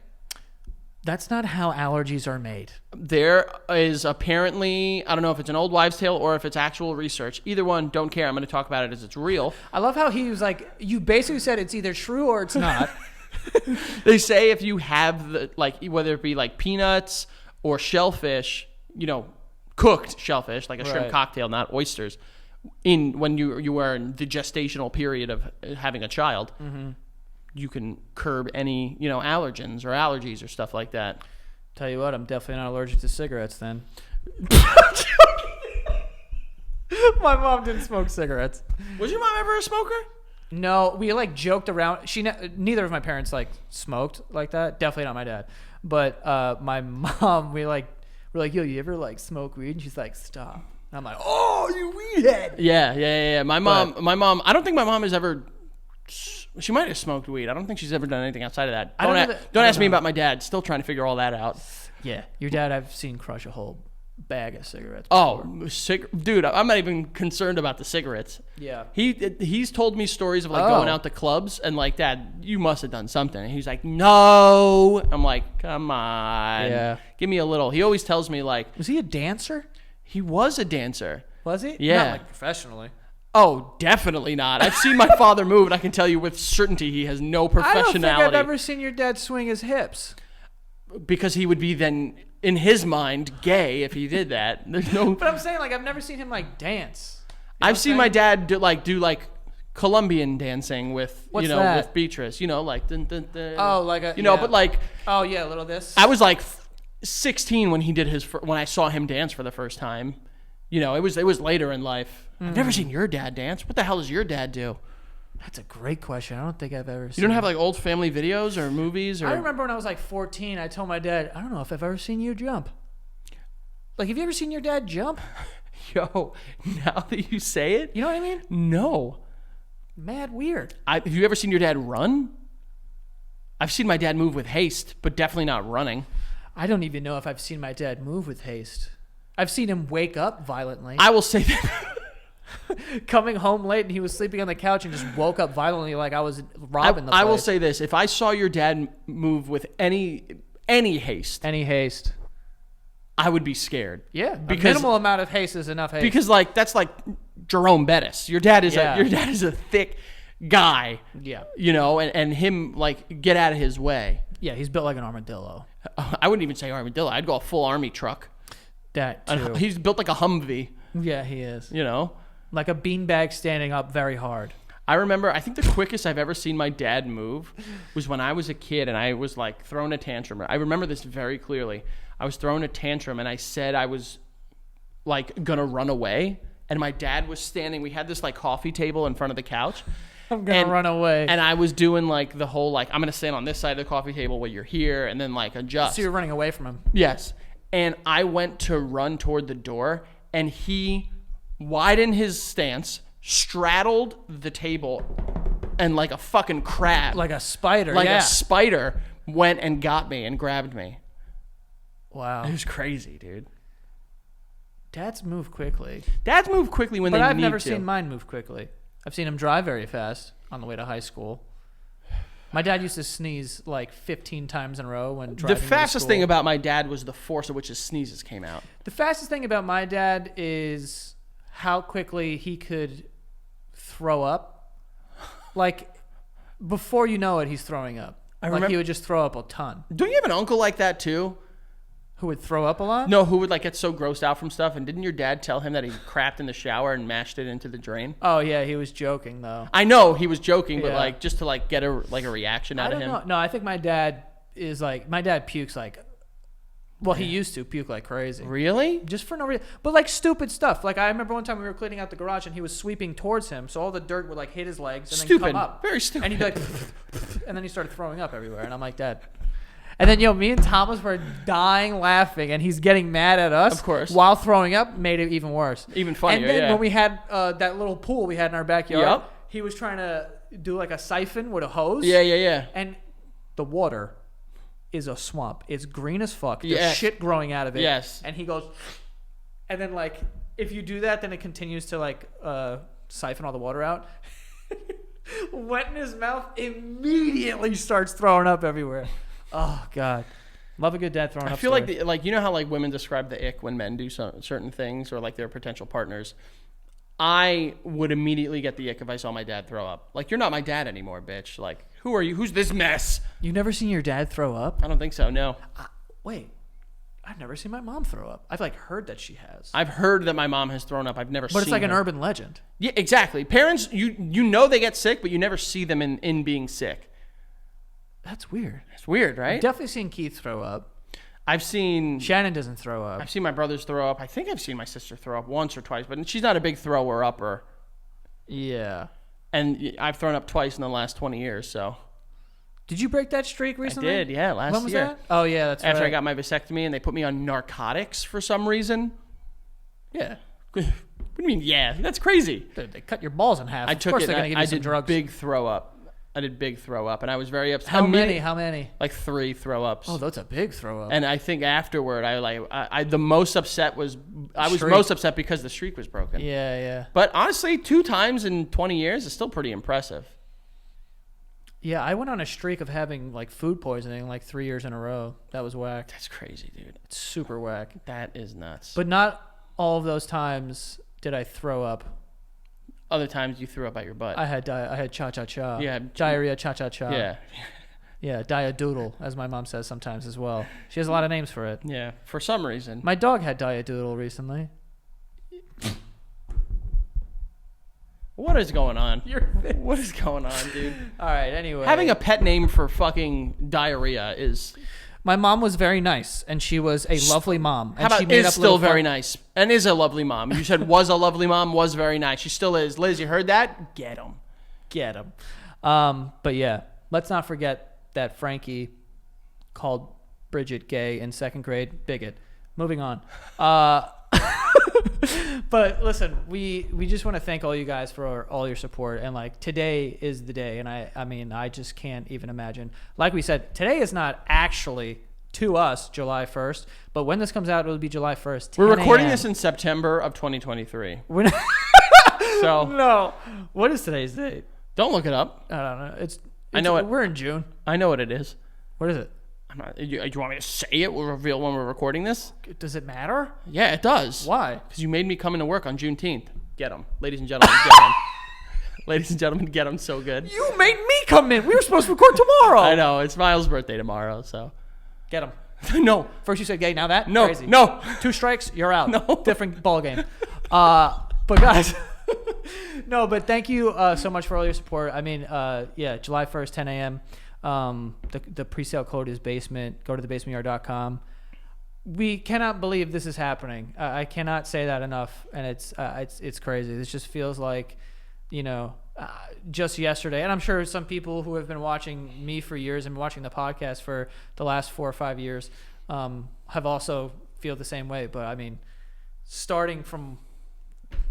That's not how allergies are made. There is apparently, I don't know if it's an old wives' tale or if it's actual research. Either one, don't care. I'm going to talk about it as it's real. I love how he was like, you basically said it's either true or it's not. They say if you have the like whether it be like peanuts or shellfish, you know, cooked shellfish like a shrimp Right. cocktail, not oysters, in when you are in the gestational period of having a child, you can curb any allergens or allergies or stuff like that. Tell you what, I'm definitely not allergic to cigarettes then. My mom didn't smoke cigarettes. Was your mom ever a smoker? No, we like joked around. Neither of my parents like smoked like that. Definitely not my dad. But my mom, we're like, yo, you ever like smoke weed? And she's like, stop. And I'm like, oh, you weed head. Yeah. My mom. I don't think my mom has ever. She might have smoked weed. I don't think she's ever done anything outside of that. Don't ask me about my dad. Still trying to figure all that out. Yeah, your dad I've seen crush a whole bag of cigarettes. Oh, dude, I'm not even concerned about the cigarettes. Yeah. He's told me stories of like going out to clubs and like, Dad, you must have done something. And he's like, no. I'm like, come on. Yeah. Give me a little. He always tells me like, Was he a dancer? he was a dancer. Was he? Yeah. Not like professionally. Oh, definitely not. I've seen my father move, and I can tell you with certainty he has no professionality. I don't think I've ever seen your dad swing his hips. Because he would be then, in his mind, gay if he did that. There's no. But I'm saying, like, I've never seen him like dance. You know I've what I'm seen saying? my dad do Colombian dancing with What's that? with Beatrice. Like dun, dun, dun. Oh, like a but like oh yeah, a little this. I was like 16 when he did when I saw him dance for the first time. It was later in life. I've never seen your dad dance. What the hell does your dad do? That's a great question. I don't think I've ever seen. You don't have like old family videos or movies or. I remember when I was like 14, I told my dad, I don't know if I've ever seen you jump. Like, have you ever seen your dad jump? Yo, now that you say it, You know what I mean? no. Mad weird. Have you ever seen your dad run? I've seen my dad move with haste, but definitely not running. I don't even know if I've seen my dad move with haste. I've seen him wake up violently. I will say that. Coming home late and he was sleeping on the couch and just woke up violently like I was robbing the place. I will say this: if I saw your dad move with any haste, Any haste. I would be scared. Yeah. Because- a minimal amount of haste is enough haste. Because like that's like Jerome Bettis. Your dad is Yeah. your dad is a thick guy. Yeah. And him like get out of his way. Yeah, he's built like an armadillo. I wouldn't even say armadillo. I'd go a full army truck. That too. He's built like a Humvee. Yeah, he is. You know. Like a beanbag standing up very hard. I remember, I think the quickest I've ever seen my dad move was when I was a kid and I was like throwing a tantrum. I remember this very clearly. I was throwing a tantrum and I said I was like gonna run away. And my dad was standing, we had this like coffee table in front of the couch. I'm gonna run away. And I was doing like the whole like, I'm gonna stand on this side of the coffee table while you're here and then like adjust. So you're running away from him. Yes. And I went to run toward the door and he widened his stance, straddled the table, and like a fucking crab. Like a spider, Like a spider went and got me and grabbed me. Wow. It was crazy, dude. Dads move quickly. Dads move quickly when they need to. But I've never seen mine move quickly. I've seen him drive very fast on the way to high school. My dad used to sneeze like 15 times in a row when driving. The fastest thing about my dad was the force at which his sneezes came out. The fastest thing about my dad is how quickly he could throw up. Like, before you know it, he's throwing up. Like, he would just throw up a ton. Don't you have an uncle like that too? Who would throw up a lot? No, who would like get so grossed out from stuff. And didn't your dad tell him that he crapped in the shower and mashed it into the drain? Oh yeah, he was joking though. I know he was joking, but Yeah. like just to like get a reaction out of him. Know. No, I think my dad is like, my dad pukes like, well, he used to puke like crazy. Really? Just for no reason. But like stupid stuff. Like I remember one time we were cleaning out the garage and he was sweeping towards him, so all the dirt would like hit his legs and then come up. Very stupid. And he'd be like, and then he started throwing up everywhere. And I'm like, Dad. And then, me and Thomas were dying laughing, and he's getting mad at us. Of course. While throwing up, made it even worse. Even funnier, And then yeah. when we had that little pool we had in our backyard, Yep. he was trying to do like a siphon with a hose. Yeah. And the water is a swamp. It's green as fuck. There's Yes. shit growing out of it. Yes. And he goes, and then like, if you do that, then it continues to like siphon all the water out. Wet in his mouth, immediately starts throwing up everywhere. Oh God, love a good dad throwing up. I feel story. like you know how like women describe the ick when men do certain things or like their potential partners. I would immediately get the ick if I saw my dad throw up. Like, you're not my dad anymore, bitch. Like, who are you? Who's this mess? You've never seen your dad throw up? I don't think so. No. Wait, I've never seen my mom throw up. I've like heard that she has. I've heard that my mom has thrown up. I've never seen But it's like an her. urban legend. Yeah, exactly. Parents, you know they get sick, but you never see them in being sick. That's weird. It's weird, I've right? definitely seen Keith throw up. I've seen Shannon doesn't throw up. my brothers throw up. I think I've seen my sister throw up once or twice, but she's not a big thrower upper. Yeah. And I've thrown up twice in the last 20 years, so. Did you break that streak recently? I did, yeah, last year. When was that? Oh yeah, that's After right. I got my vasectomy and they put me on narcotics for some reason. Yeah. What do you mean, yeah? That's crazy. They cut your balls in half. I Of took course it. they're gonna give you I some did drugs. big throw up. I did big throw up, and I was very upset. How many? Like 3 throw ups. Oh, that's a big throw up. And I think afterward, I the most upset was Streak. most upset because the streak was broken. Yeah. But honestly, 2 times in 20 years is still pretty impressive. Yeah, I went on a streak of having like food poisoning like 3 years in a row. That was whack. That's crazy, dude. It's super whack. That is nuts. But not all of those times did I throw up. Other times you threw up at your butt. I had cha-cha-cha. Yeah. Diarrhea cha-cha-cha. Yeah. Yeah, diadoodle, as my mom says sometimes as well. She has a lot of names for it. Yeah. For some reason. My dog had diadoodle recently. What is going on? What is going on, dude? All right, anyway. Having a pet name for fucking diarrhea is... My mom was very nice, and she was a lovely mom. And How about she made is up still little very fun- nice and is a lovely mom. You said was a lovely mom, was very nice. She still is. Liz, you heard that? Get him. Get him. But yeah, let's not forget that Frankie called Bridget gay in 2nd grade. Bigot. Moving on. But listen, we just want to thank all you guys for all your support. And like, today is the day. And I mean, I just can't even imagine. Like we said, today is not actually to us July 1st, but when this comes out, it'll be July 1st. We're 10 recording a.m. this in September of 2023. We're not- So no. What is today's date? don't look it up. I don't know. I know it. We're in June. I know what it is. What is it? I'm not, do you want me to say it? We'll reveal when we're recording this? Does it matter? Yeah, it does. Why? Because you made me come into work on Juneteenth. Get them. Ladies and gentlemen, get them. Ladies and gentlemen, get them so good. You made me come in. We were supposed to record tomorrow. I know. It's Miles' birthday tomorrow, so. Get him. No. First you said gay, now that? No. Crazy. No. 2 strikes, you're out. No. Different ball game. But guys, No, but thank you so much for all your support. I mean, July 1st, 10 a.m. The pre-sale code is basement. Go to thebasementyard.com. We cannot believe this is happening. I cannot say that enough, and it's crazy. This just feels like, just yesterday. And I'm sure some people who have been watching me for years and watching the podcast for the last 4 or 5 years have also feel the same way. But I mean, starting from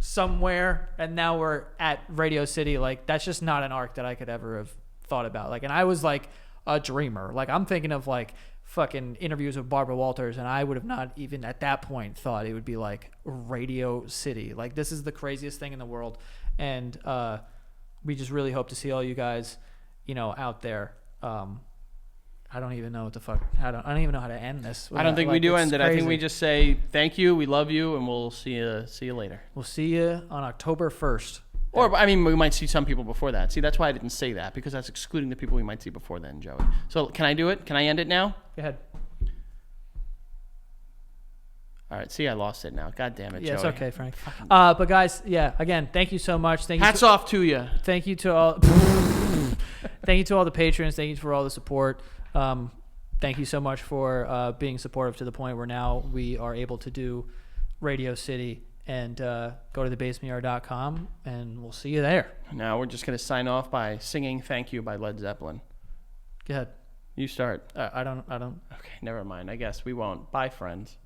somewhere and now we're at Radio City, like that's just not an arc that I could ever have thought about. Like, and I was like a dreamer. Like, I'm thinking of like fucking interviews with Barbara Walters, and I would have not even at that point thought it would be like Radio City. Like, this is the craziest thing in the world, and we just really hope to see all you guys, out there. I don't even know what the fuck. I don't even know how to end this. I don't think we do end it. I think we just say thank you, we love you, and we'll see you later. We'll see you on October 1st. Or, I mean, we might see some people before that. See, that's why I didn't say that, because that's excluding the people we might see before then, Joey. So can I do it? Can I end it now? Go ahead. All right. See, I lost it now. God damn it, Joey. Yeah, it's okay, Frank. But guys, again, thank you so much. Hats off to you. Thank you to all. Thank you to all the patrons. Thank you for all the support. Thank you so much for being supportive to the point where now we are able to do Radio City. And go to thebasementyard.com, and we'll see you there. Now we're just going to sign off by singing Thank You by Led Zeppelin. Go ahead. You start. I don't. Okay, never mind. I guess we won't. Bye, friends.